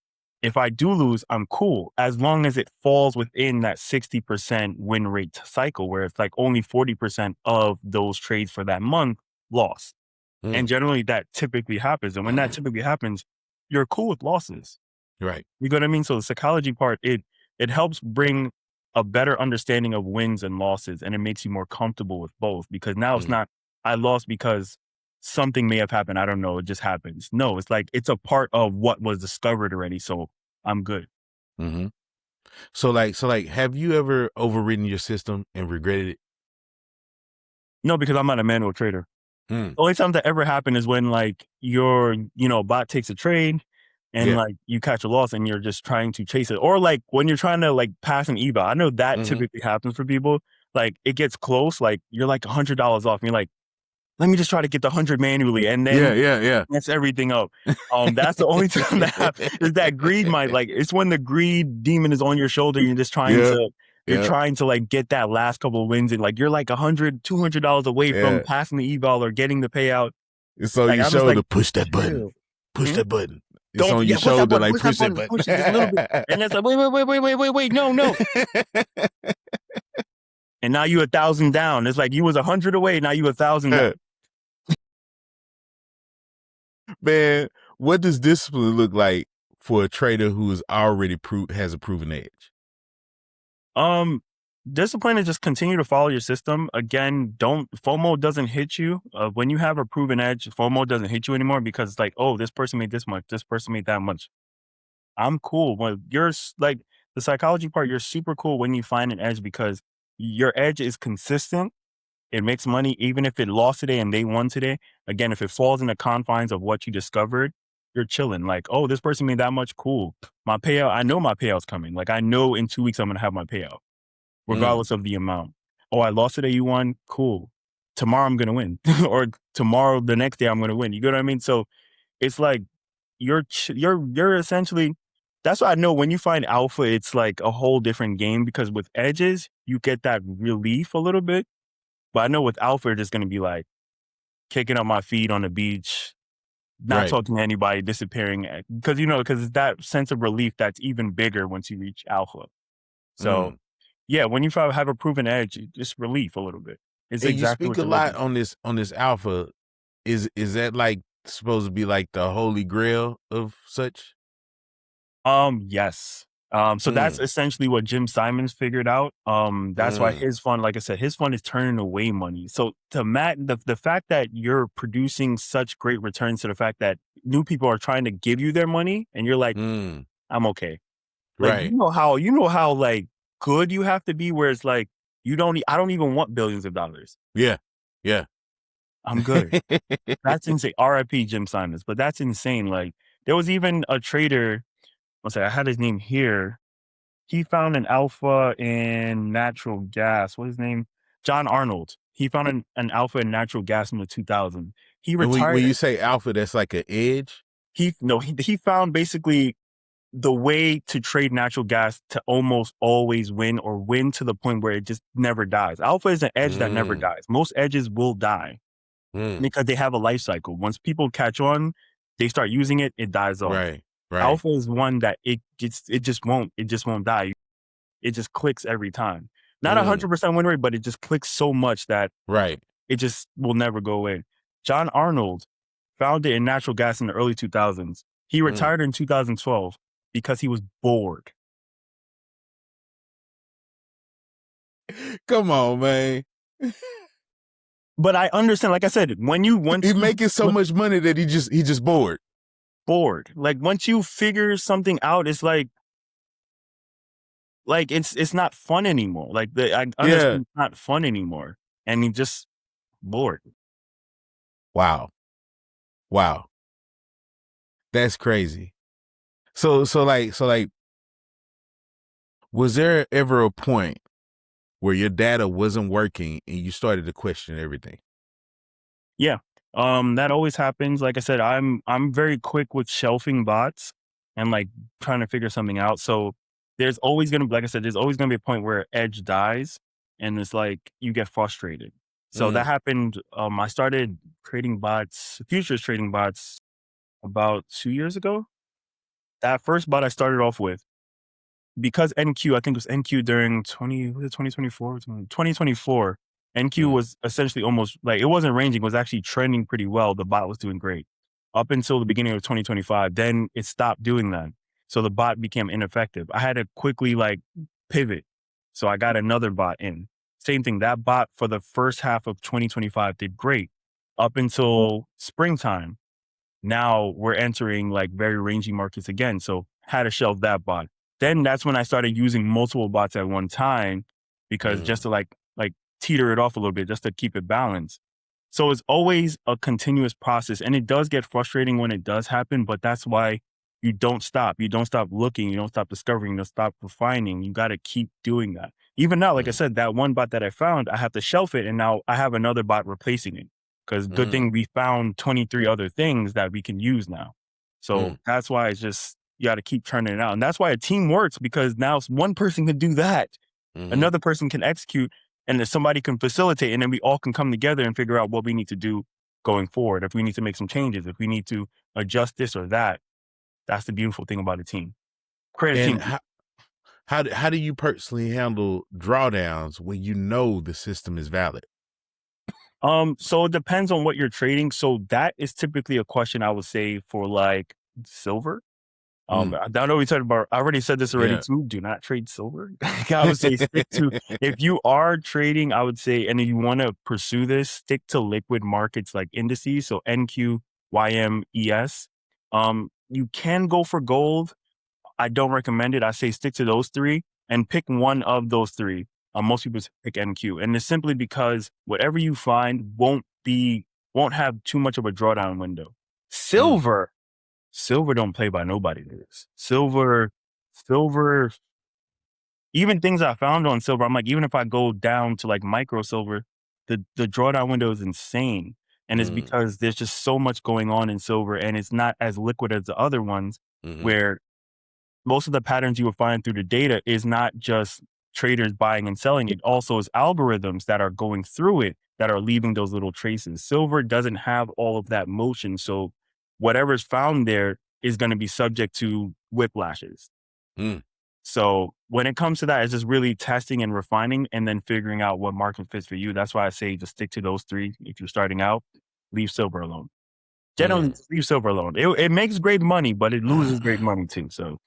if I do lose, I'm cool as long as it falls within that 60% win rate cycle where it's like only 40% of those trades for that month lost. And generally that typically happens. And when that typically happens, you're cool with losses. Right. You know what I mean? So the psychology part, it helps bring a better understanding of wins and losses, and it makes you more comfortable with both because now it's not, I lost because something may have happened. I don't know. It just happens. No, it's like, it's a part of what was discovered already. So I'm good. So have you ever overridden your system and regretted it? No, because I'm not a manual trader. The only time that ever happened is when like your, bot takes a trade and like you catch a loss and you're just trying to chase it. Or like when you're trying to like pass an eval. I know that typically happens for people. Like it gets close, like you're like $100 off and you're like, let me just try to get the 100 manually, and then mess everything up. That's the only time that happens. Is that greed might like it's when the greed demon is on your shoulder. You're just trying to like get that last couple of wins, and like you're like $100, $200 away from passing the eval or getting the payout. It's on your shoulder. Push that button. Push that button. It's on your shoulder. Like push that button. Push it just a little bit, and it's like wait, no. And now you 1,000 down. It's like you was 100 away. Now you 1,000 down. Man, what does discipline look like for a trader who is already has a proven edge? Discipline is just continue to follow your system. Again, FOMO doesn't hit you. When you have a proven edge, FOMO doesn't hit you anymore because it's like, oh, this person made this much, this person made that much. I'm cool. When you're like the psychology part, you're super cool when you find an edge because your edge is consistent. It makes money even if it lost today and they won today. Again, if it falls in the confines of what you discovered, you're chilling. Like, oh, this person made that much. Cool. My payout, I know my payout's coming. Like, I know in 2 weeks I'm going to have my payout, regardless of the amount. Oh, I lost today, you won. Cool. Tomorrow I'm going to win. Or tomorrow, the next day I'm going to win. You get what I mean? So it's like you're essentially, that's why I know when you find alpha, it's like a whole different game because with edges, you get that relief a little bit. But I know with alpha, it's going to be like kicking up my feet on the beach, not talking to anybody, disappearing. Because, it's that sense of relief that's even bigger once you reach alpha. So, yeah, when you have a proven edge, it's relief a little bit. It's and exactly you speak a lot on this alpha. Is that like supposed to be like the holy grail of such? Yes. So that's essentially what Jim Simons figured out. That's why his fund, like I said, his fund is turning away money. So to the fact that you're producing such great returns to the fact that new people are trying to give you their money and you're like, I'm okay. Like, you know how like good you have to be where it's like, I don't even want billions of dollars. Yeah. I'm good. That's insane. RIP Jim Simons, but that's insane. Like there was even a trader, I had his name here. He found an alpha in natural gas. What's his name? John Arnold. He found an alpha in natural gas in the 2000s. He retired. When you say alpha, that's like an edge? He found basically the way to trade natural gas to almost always win or win to the point where it just never dies. Alpha is an edge that never dies. Most edges will die because they have a life cycle. Once people catch on, they start using it, it dies off. Right. Alpha is one that it just won't die. It just clicks every time. Not 100% win rate, but it just clicks so much that it just will never go away. John Arnold found it in natural gas in the early 2000s. He retired in 2012 because he was bored. Come on, man. But I understand, like I said, he's making so much money that he just bored. Like once you figure something out, it's like it's not fun anymore. Like I understand it's not fun anymore, and he just bored. Wow, that's crazy. So was there ever a point where your data wasn't working and you started to question everything? Yeah. That always happens. Like I said, I'm very quick with shelving bots and like trying to figure something out. So there's always going to be, like I said, there's always going to be a point where edge dies and it's like you get frustrated. So that happened. I started trading bots, futures trading bots about 2 years ago. That first bot I started off with, because NQ, I think it was NQ during 2024, NQ was essentially almost like, it wasn't ranging, it was actually trending pretty well. The bot was doing great up until the beginning of 2025. Then it stopped doing that. So the bot became ineffective. I had to quickly like pivot. So I got another bot in. Same thing. That bot for the first half of 2025 did great up until springtime. Now we're entering like very rangy markets again. So had to shelve that bot. Then that's when I started using multiple bots at one time because just to like teeter it off a little bit, just to keep it balanced. So it's always a continuous process, and it does get frustrating when it does happen, but that's why you don't stop. You don't stop looking. You don't stop discovering. You don't stop refining. You got to keep doing that. Even now, like I said, that one bot that I found, I have to shelf it, and now I have another bot replacing it. Because good thing we found 23 other things that we can use now. So that's why it's just, you got to keep turning it out. And that's why a team works, because now one person can do that. Another person can execute, and then somebody can facilitate, and then we all can come together and figure out what we need to do going forward. If we need to make some changes, if we need to adjust this or that, that's the beautiful thing about a team. Create a And team. how do you personally handle drawdowns when you know the system is valid? So it depends on what you're trading. So that is typically a question I would say for like silver. I know we talked about, I already said this already too. Do not trade silver. I would say stick to, if you are trading, I would say, and if you want to pursue this, stick to liquid markets like indices. So NQ, YM, ES. You can go for gold. I don't recommend it. I say stick to those three and pick one of those three. Most people pick NQ, and it's simply because whatever you find won't have too much of a drawdown window. Silver don't play by nobody. Silver, even things I found on silver, I'm like, even if I go down to like micro silver, the drawdown window is insane. And it's because there's just so much going on in silver, and it's not as liquid as the other ones, where most of the patterns you will find through the data is not just traders buying and selling. It also is algorithms that are going through it that are leaving those little traces. Silver doesn't have all of that motion. So whatever's found there is going to be subject to whiplashes. So when it comes to that, it's just really testing and refining and then figuring out what market fits for you. That's why I say just stick to those three. If you're starting out, leave silver alone. Generally, leave silver alone. It makes great money, but it loses great money too. So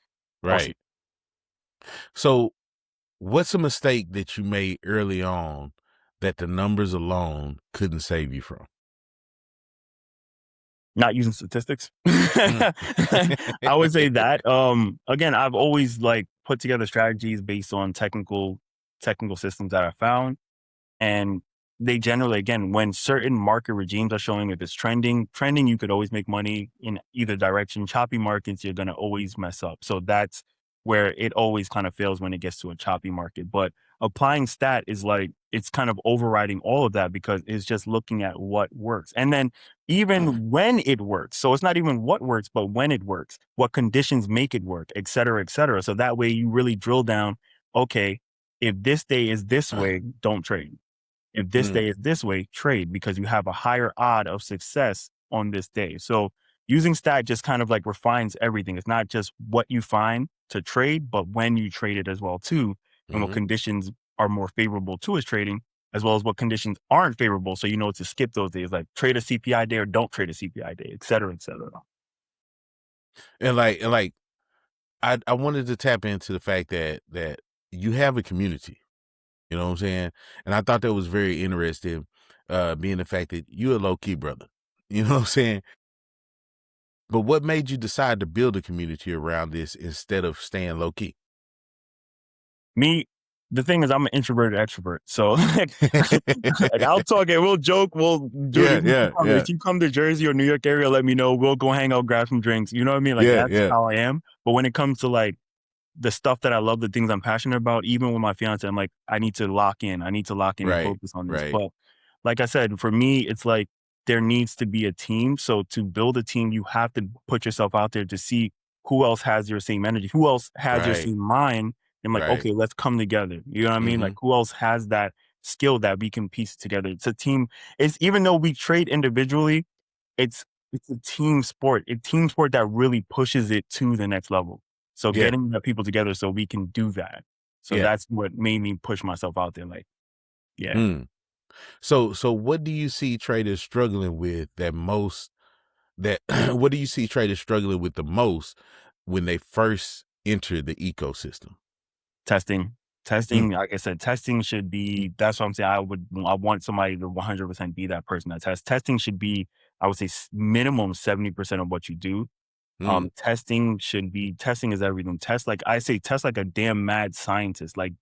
Right. So what's a mistake that you made early on that the numbers alone couldn't save you from? Not using statistics. I would say that. Again, I've always like put together strategies based on technical systems that I found. And they generally, again, when certain market regimes are showing, if it's trending, you could always make money in either direction. Choppy markets, you're going to always mess up. So that's where it always kind of fails when it gets to a choppy market. But applying stat is like, it's kind of overriding all of that because it's just looking at what works. And then even when it works, so it's not even what works, but when it works, what conditions make it work, et cetera, et cetera. So that way you really drill down, okay, if this day is this way, don't trade. If this day is this way, trade, because you have a higher odd of success on this day. So using stat just kind of like refines everything. It's not just what you find to trade, but when you trade it as well too, and what conditions are more favorable to his trading, as well as what conditions aren't favorable. So you know to skip those days, like trade a CPI day or don't trade a CPI day, et cetera, et cetera. And I wanted to tap into the fact that you have a community. You know what I'm saying? And I thought that was very interesting, being the fact that you're a low-key brother. You know what I'm saying? But what made you decide to build a community around this instead of staying low-key? Me, the thing is, I'm an introverted extrovert. So like, I'll talk and we'll joke. We'll do it. If you come to Jersey or New York area, let me know. We'll go hang out, grab some drinks. You know what I mean? Like that's how I am. But when it comes to like the stuff that I love, the things I'm passionate about, even with my fiance, I'm like, I need to lock in. And focus on this. But like I said, for me, it's like there needs to be a team. So to build a team, you have to put yourself out there to see who else has your same energy, who else has your same mind. And like, okay, let's come together. You know what I mean? Like who else has that skill that we can piece together? It's a team. It's even though we trade individually, it's a team sport. A team sport that really pushes it to the next level. So getting the people together so we can do that. So that's what made me push myself out there. Like, So what do you see traders struggling with what do you see traders struggling with the most when they first enter the ecosystem? Testing, like I said, testing should be, that's what I'm saying. I want somebody to 100% be that person that tests. Testing should be, I would say minimum 70% of what you do. Testing is everything. Test like a damn mad scientist. Like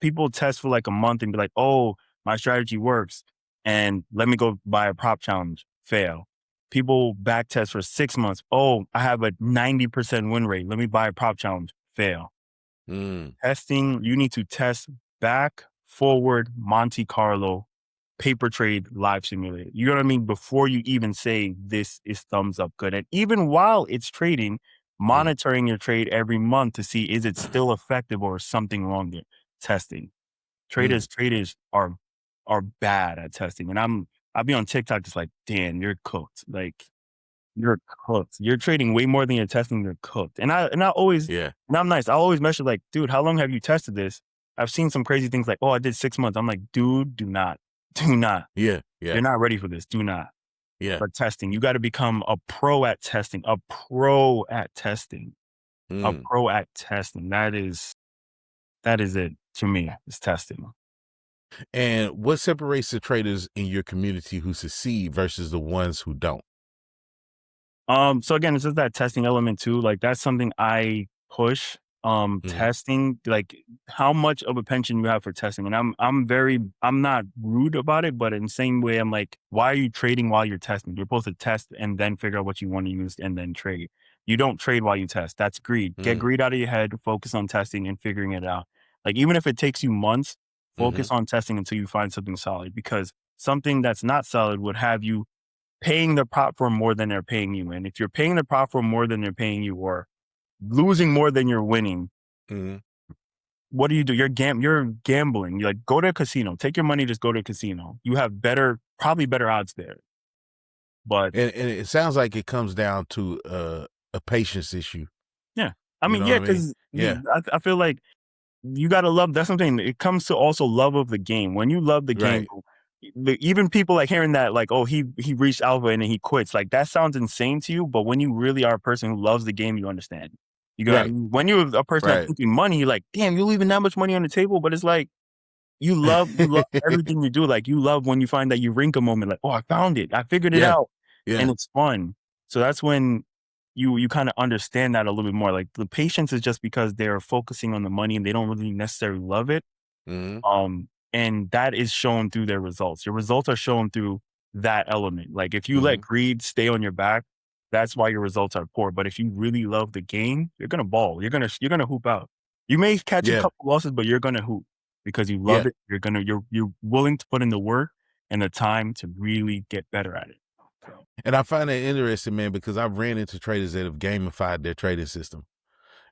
people test for like a month and be like, oh, my strategy works. and let me go buy a prop challenge, fail. People back test for 6 months. Oh, I have a 90% win rate. Let me buy a prop challenge, fail. Testing, you need to test back, forward, Monte Carlo, paper trade, live simulator. You know what I mean? Before you even say this is thumbs up good. And even while it's trading, monitoring your trade every month to see, is it still effective or is something wrong there? Testing. Traders are bad at testing. And I'll be on TikTok just like, damn, you're cooked. Like, you're cooked. You're trading way more than you're testing. You're cooked. And I always, and I'm nice. I always measure like, dude, how long have you tested this? I've seen some crazy things like, oh, I did 6 months. I'm like, dude, do not. Yeah. You're not ready for this. Do not. Yeah. But testing, you got to become a pro at testing. A pro at testing. That is it to me. It's testing. And what separates the traders in your community who succeed versus the ones who don't? So again, it's just that testing element too. Like that's something I push. Testing, like how much of a penchant you have for testing. And I'm not rude about it, but in the same way, I'm like, why are you trading while you're testing? You're supposed to test and then figure out what you want to use and then trade. You don't trade while you test. That's greed. Get greed out of your head, focus on testing and figuring it out. Like even if it takes you months, focus on testing until you find something solid, because something that's not solid would have you paying the platform more than they're paying you. And if you're paying the platform more than they're paying you, or losing more than you're winning, what do? You're gambling. You like go to a casino, take your money, just go to a casino. You have probably better odds there. But and it sounds like it comes down to a patience issue. Yeah, I mean, because I feel like you gotta love. That's something. It comes to also love of the game. When you love the game, even people like hearing that, like, oh, he reached alpha and then he quits. Like that sounds insane to you, but when you really are a person who loves the game, you understand. You got when you're a person that's thinking money, you're like, damn, you're leaving that much money on the table. But it's like you love everything you do. Like you love when you find that eureka moment, like, oh, I found it, I figured it out, and it's fun. So that's when you kind of understand that a little bit more. Like the patience is just because they're focusing on the money and they don't really necessarily love it. And that is shown through their results. Your results are shown through that element. Like if you let greed stay on your back, that's why your results are poor. But if you really love the game, you're gonna ball. You're gonna hoop out. You may catch a couple losses, but you're gonna hoop because you love it. You're willing to put in the work and the time to really get better at it. So. And I find that interesting, man, because I've ran into traders that have gamified their trading system.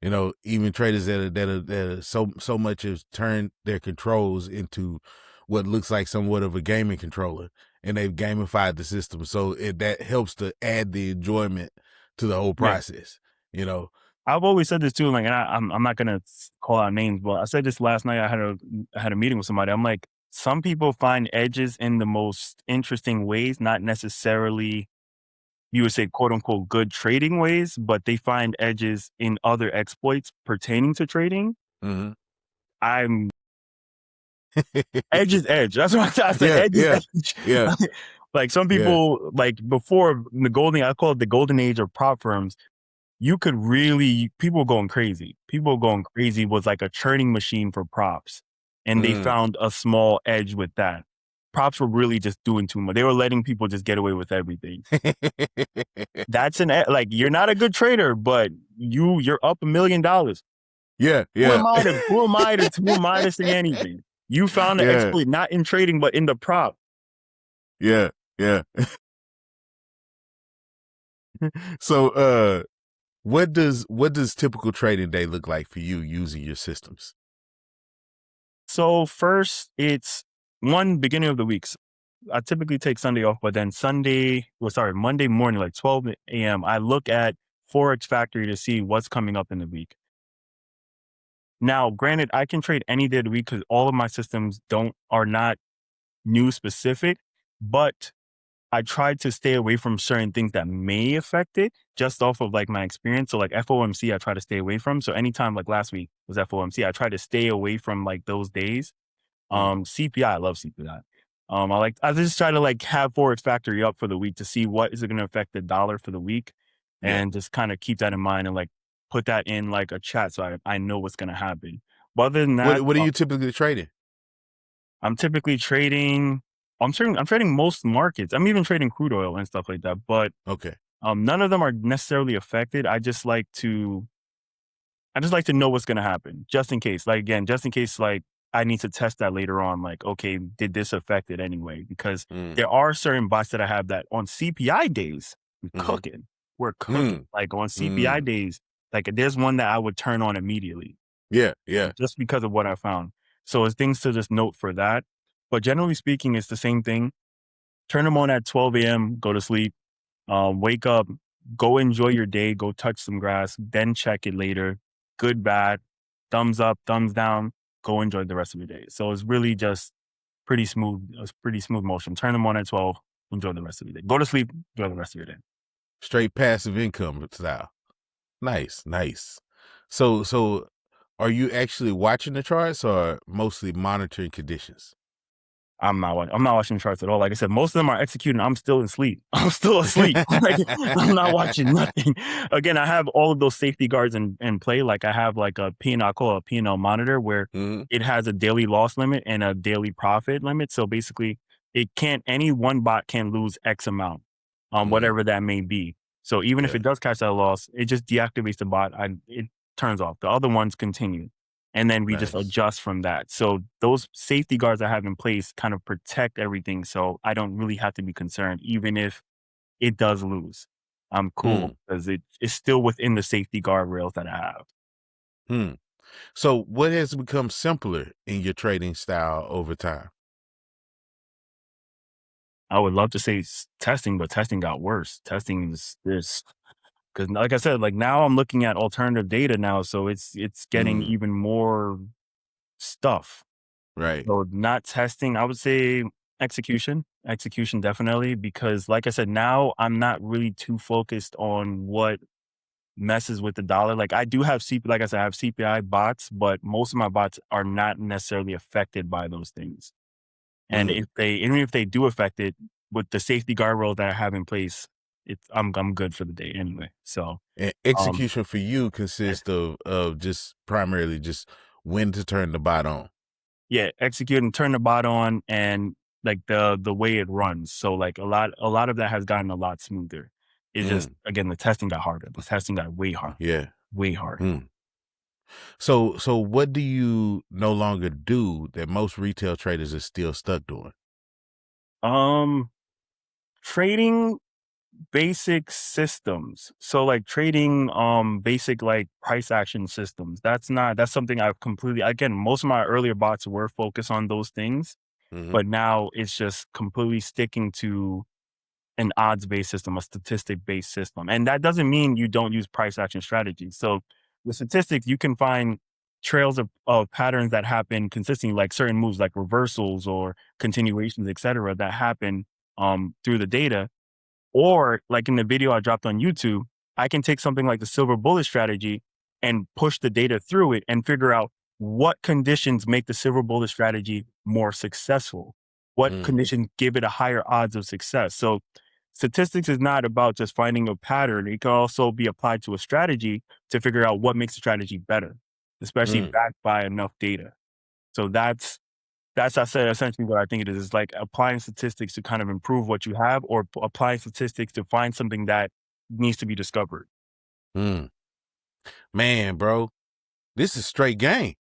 You know, even traders that are so much has turned their controls into what looks like somewhat of a gaming controller, and they've gamified the system. So that helps to add the enjoyment to the whole process. You know, I've always said this too. Like, and I'm not gonna call out names, but I said this last night. I had a meeting with somebody. I'm like, some people find edges in the most interesting ways, not necessarily, you would say, quote unquote, good trading ways, but they find edges in other exploits pertaining to trading. I'm edge is edge. That's what I said. Edge is edge. Yeah. Like some people, like before I call it the golden age of prop firms. You could really, people were going crazy. People going crazy was like a churning machine for props. And they found a small edge with that. Props were really just doing too much. They were letting people just get away with everything. That's like, you're not a good trader, but you're up $1 million. Yeah. Who am I to say anything? You found the exploit not in trading, but in the prop. Yeah. So, what does typical trading day look like for you using your systems? So first, it's beginning of the weeks. I typically take Sunday off, but then Monday morning, like 12 a.m., I look at Forex Factory to see what's coming up in the week. Now, granted, I can trade any day of the week because all of my systems are not new specific, but I try to stay away from certain things that may affect it just off of like my experience. So like FOMC, I try to stay away from. So anytime like last week was FOMC, I try to stay away from like those days. CPI, I love CPI. I just try to like have Forex Factory up for the week to see what is it going to affect the dollar for the week, and just kind of keep that in mind and like put that in like a chat so I know what's going to happen. But other than that, what are you typically trading? I'm typically trading I'm trading most markets. I'm even trading crude oil and stuff like that. But Okay. none of them are necessarily affected. I just like to know what's going to happen, just in case. Like again, just in case, like I need to test that later on. Like, okay, did this affect it anyway? Because there are certain bots that I have that on CPI days, we're cooking. Like on CPI days, like there's one that I would turn on immediately. Yeah. Just because of what I found. So it's things to just note for that. But generally speaking, it's the same thing. Turn them on at 12 a.m., go to sleep, wake up, go enjoy your day, go touch some grass, then check it later. Good, bad, thumbs up, thumbs down, go enjoy the rest of your day. So it's really just pretty smooth motion. Turn them on at 12, enjoy the rest of your day. Go to sleep, enjoy the rest of your day. Straight passive income style. Nice. So are you actually watching the charts or mostly monitoring conditions? I'm not watching charts at all. Like I said, most of them are executing. I'm still in sleep. I'm still asleep. Like, I'm not watching nothing. Again, I have all of those safety guards in play. Like I have like a P&L, call a P&L monitor where it has a daily loss limit and a daily profit limit. So basically any one bot can lose X amount, whatever that may be. So even if it does catch that loss, it just deactivates the bot. It turns off. The other ones continue. And then we just adjust from that. So those safety guards I have in place kind of protect everything. So I don't really have to be concerned, even if it does lose. I'm cool because it's still within the safety guardrails that I have. So what has become simpler in your trading style over time? I would love to say testing, but testing got worse. Testing is this. Because like I said, like now I'm looking at alternative data now. So it's getting even more stuff. Right. So not testing, I would say execution definitely, because like I said, now I'm not really too focused on what messes with the dollar. Like I do have I have CPI bots, but most of my bots are not necessarily affected by those things. And even if they do affect it, with the safety guardrails that I have in place, I'm good for the day anyway. So and execution for you consists of just primarily just when to turn the bot on. Yeah, execute and turn the bot on and like the way it runs. So like a lot of that has gotten a lot smoother. It's just again the testing got harder. The testing got way harder. Yeah. Way harder. So what do you no longer do that most retail traders are still stuck doing? Trading basic systems. So like trading basic like price action systems. That's something I've completely, again, most of my earlier bots were focused on those things, but now it's just completely sticking to an odds-based system, a statistic-based system. And that doesn't mean you don't use price action strategies. So with statistics, you can find trails of patterns that happen consistently, like certain moves like reversals or continuations, et cetera, that happen through the data. Or like in the video I dropped on YouTube, I can take something like the silver bullet strategy and push the data through it and figure out what conditions make the silver bullet strategy more successful. What conditions give it a higher odds of success. So statistics is not about just finding a pattern. It can also be applied to a strategy to figure out what makes the strategy better, especially backed by enough data. So that's I said essentially what I think it is like applying statistics to kind of improve what you have, or applying statistics to find something that needs to be discovered. Man, bro, this is straight game.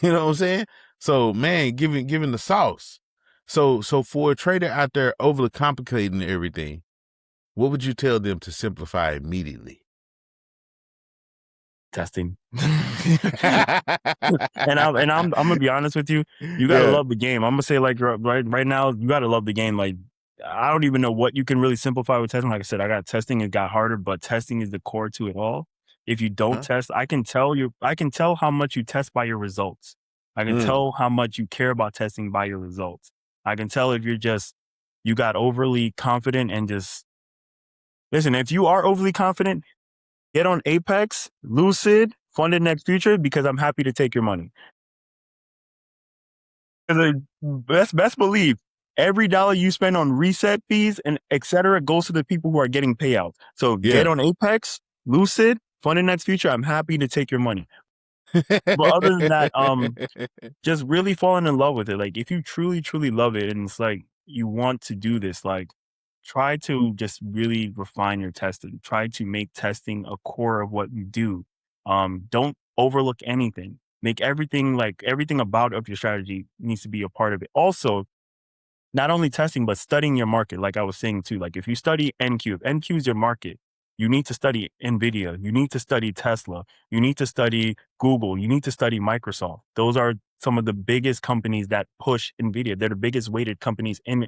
You know what I'm saying? So man, giving the sauce. So for a trader out there overly complicating everything, what would you tell them to simplify immediately? Testing. and I'm gonna be honest with you. You gotta love the game. I'm gonna say like right now, you gotta love the game. Like I don't even know what you can really simplify with testing. Like I said, I got testing. It got harder, but testing is the core to it all. If you don't test, I can tell how much you test by your results. I can tell how much you care about testing by your results. I can tell if you got overly confident and just listen. If you are overly confident, get on Apex, Lucid, Funded Next Future, because I'm happy to take your money. Best believe every dollar you spend on reset fees and et cetera goes to the people who are getting payouts. So get on Apex, Lucid, Funded Next Future. I'm happy to take your money. But other than that, just really falling in love with it. Like if you truly, truly love it, and it's like you want to do this, like try to just really refine your testing. Try to make testing a core of what you do. Don't overlook anything. Make everything like everything about of your strategy needs to be a part of it. Also, not only testing, but studying your market. Like I was saying too, like if you study NQ, if NQ is your market, you need to study NVIDIA, you need to study Tesla, you need to study Google, you need to study Microsoft. Those are some of the biggest companies that push NVIDIA. They're the biggest weighted companies in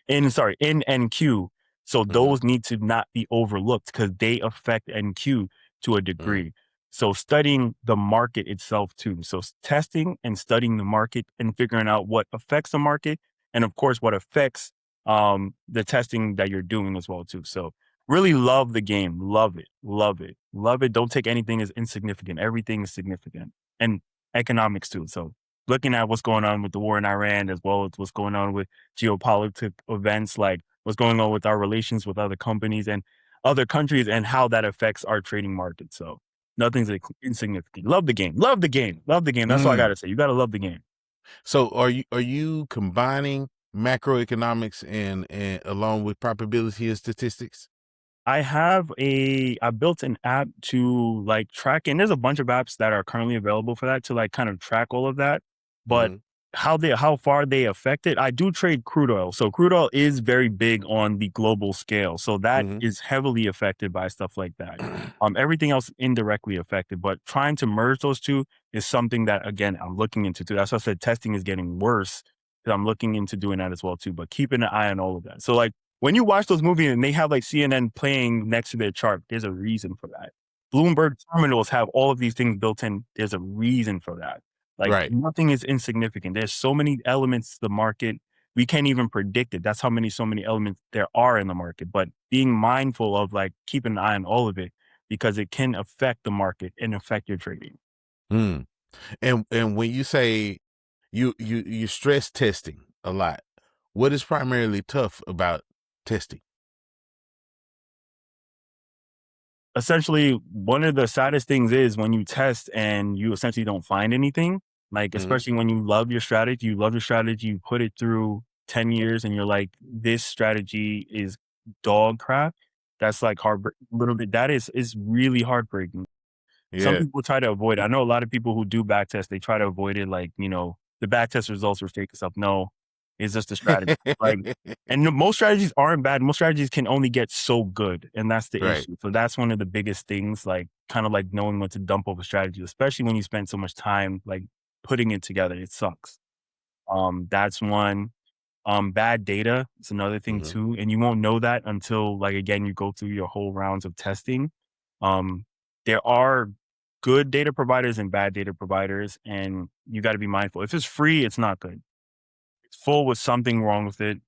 NQ. So Mhm. those need to not be overlooked because they affect NQ to a Mhm. degree. So studying the market itself too. So testing and studying the market and figuring out what affects the market and of course what affects the testing that you're doing as well too. So really love the game, love it, love it, love it. Don't take anything as insignificant. Everything is significant, and economics too. So looking at what's going on with the war in Iran, as well as what's going on with geopolitical events, like what's going on with our relations with other companies and other countries, and how that affects our trading market. So nothing's insignificant. Love the game, love the game, love the game. That's all I Mm. gotta say. You gotta love the game. So are you combining macroeconomics and along with probability and statistics? I built an app to like track, and there's a bunch of apps that are currently available for that to like kind of track all of that. But Mhm. how far they affect it, I do trade crude oil. So crude oil is very big on the global scale. So that Mhm. is heavily affected by stuff like that. Everything else indirectly affected, but trying to merge those two is something that again I'm looking into too. That's why I said testing is getting worse because I'm looking into doing that as well too. But keeping an eye on all of that. So like when you watch those movies and they have like CNN playing next to their chart, there's a reason for that. Bloomberg terminals have all of these things built in. There's a reason for that. Like Right. nothing is insignificant. There's so many elements to the market. We can't even predict it. That's how so many elements there are in the market. But being mindful of like keeping an eye on all of it because it can affect the market and affect your trading. Mm. And when you say you stress testing a lot, what is primarily tough about testing? Essentially, one of the saddest things is when you test and you essentially don't find anything, like, Mhm. especially when you love your strategy, you put it through 10 years and you're like, this strategy is dog crap. That's like little bit. That is really heartbreaking. Some Yeah. people try to avoid it. I know a lot of people who do back test, they try to avoid it. Like, the back test results were fake and stuff. No, it's just a strategy. Like, and most strategies aren't bad. Most strategies can only get so good. And that's the Right. issue. So that's one of the biggest things, like kind of like knowing when to dump off a strategy, especially when you spend so much time like putting it together. It sucks. That's one. Bad data is another thing Mhm. too. And you won't know that until like again, you go through your whole rounds of testing. Um, there are good data providers and bad data providers, and you got to be mindful. If it's free, it's not good. It's full with something wrong with it.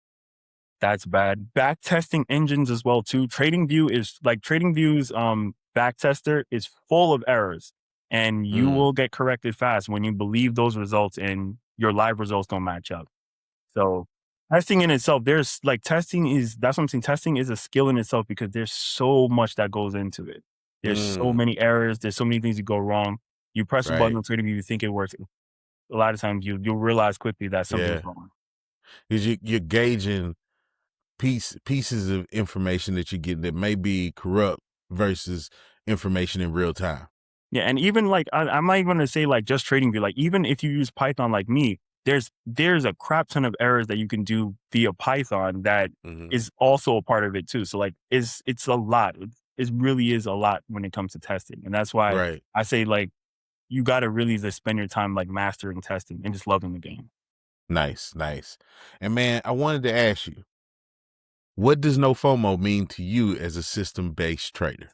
That's bad. Back testing engines as well too. TradingView's back tester is full of errors, and you Mm. will get corrected fast when you believe those results and your live results don't match up. So testing in itself, there's like that's what I'm saying. Testing is a skill in itself because there's so much that goes into it. There's so Mm. many errors. There's so many things that go wrong. You press a button Right. on TradingView, you think it works. A lot of times you'll realize quickly that something's Yeah. wrong. 'Cause you're gauging pieces of information that you get that may be corrupt versus information in real time. Yeah, and even like I'm not even gonna say like just TradingView. Like even if you use Python like me, there's a crap ton of errors that you can do via Python that Mhm. is also a part of it too. So like it's a lot. It really is a lot when it comes to testing, and that's why Right. I say like you got to really just spend your time like mastering testing and just loving the game. Nice, nice. And man, I wanted to ask you, what does no FOMO mean to you as a system-based trader?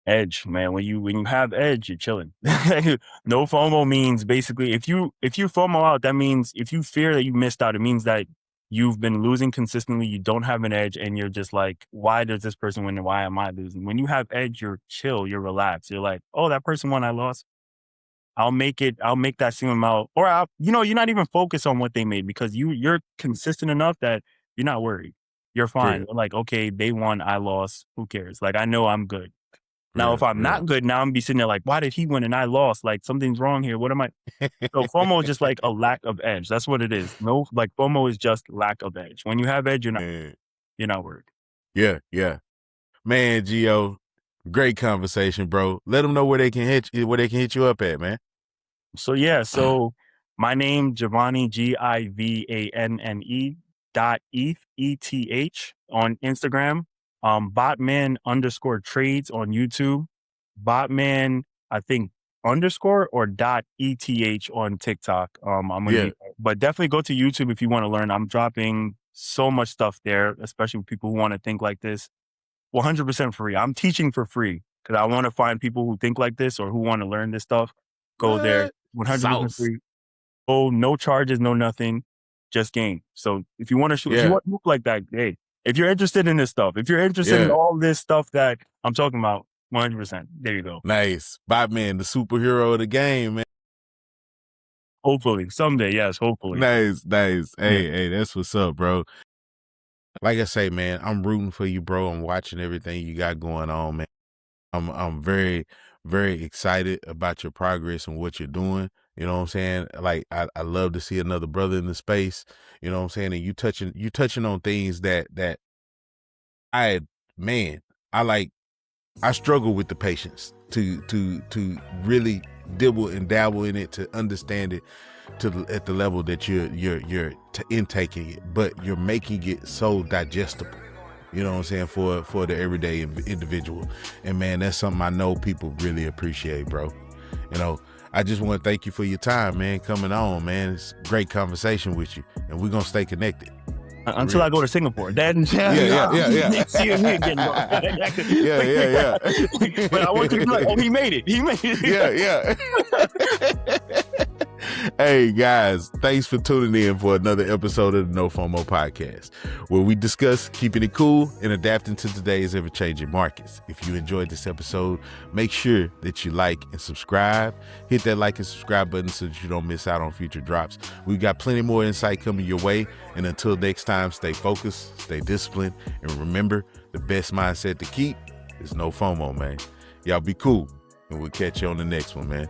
Edge, man. When you have edge, you're chilling. No FOMO means basically if you FOMO out, that means if you fear that you missed out, it means that you've been losing consistently, you don't have an edge, and you're just like, why does this person win and why am I losing? When you have edge, you're chill, you're relaxed. You're like, oh, that person won, I lost. I'll make that same amount. Or you're not even focused on what they made because you're consistent enough that you're not worried. You're fine. True. You're like, okay, they won, I lost. Who cares? Like I know I'm good. Now, if I'm not good, now I'm be sitting there like, why did he win and I lost? Like something's wrong here. What am I? So FOMO is just like a lack of edge. That's what it is. No, like FOMO is just lack of edge. When you have edge, you're not worried. Yeah, yeah. Man, Gio, great conversation, bro. Let them know where they can hit you up at, man. So yeah, my name, Givanne, Givanne .eth on Instagram. BOTMAN_trades on YouTube. BOTMAN, I think _or .eth on TikTok. But definitely go to YouTube if you want to learn. I'm dropping so much stuff there, especially with people who want to think like this. 100% free. I'm teaching for free because I want to find people who think like this or who want to learn this stuff. Go there. 100% free. Oh, no charges, no nothing. Just game. So if you want to shoot, if you want to look like that, hey, if you're interested in this stuff, if you're interested in all this stuff that I'm talking about, 100%. There you go. Nice. BOTMAN, the superhero of the game, man. Hopefully. Someday, yes, hopefully. Nice. Hey, that's what's up, bro. Like I say, man, I'm rooting for you, bro. I'm watching everything you got going on, man. I'm very, very excited about your progress and what you're doing. You know what I'm saying? Like, I love to see another brother in the space. You know what I'm saying? And you touching on things that I struggle with the patience to really dibble and dabble in it, to understand it at the level that you're intaking it, but you're making it so digestible. You know what I'm saying, for the everyday individual. And man, that's something I know people really appreciate, bro. You know, I just want to thank you for your time, man, coming on, man. It's a great conversation with you, and we're gonna stay connected until I go to Singapore. Yeah. See me again, bro. Yeah. But I want you to be like, oh, he made it. Yeah. Hey guys, thanks for tuning in for another episode of the NOFOMO Podcast, where we discuss keeping it cool and adapting to today's ever-changing markets. If you enjoyed this episode, make sure that you like and subscribe. Hit that like and subscribe button so that you don't miss out on future drops. We've got plenty more insight coming your way. And until next time, stay focused, stay disciplined, and remember, the best mindset to keep is no FOMO, man. Y'all be cool, and we'll catch you on the next one, man.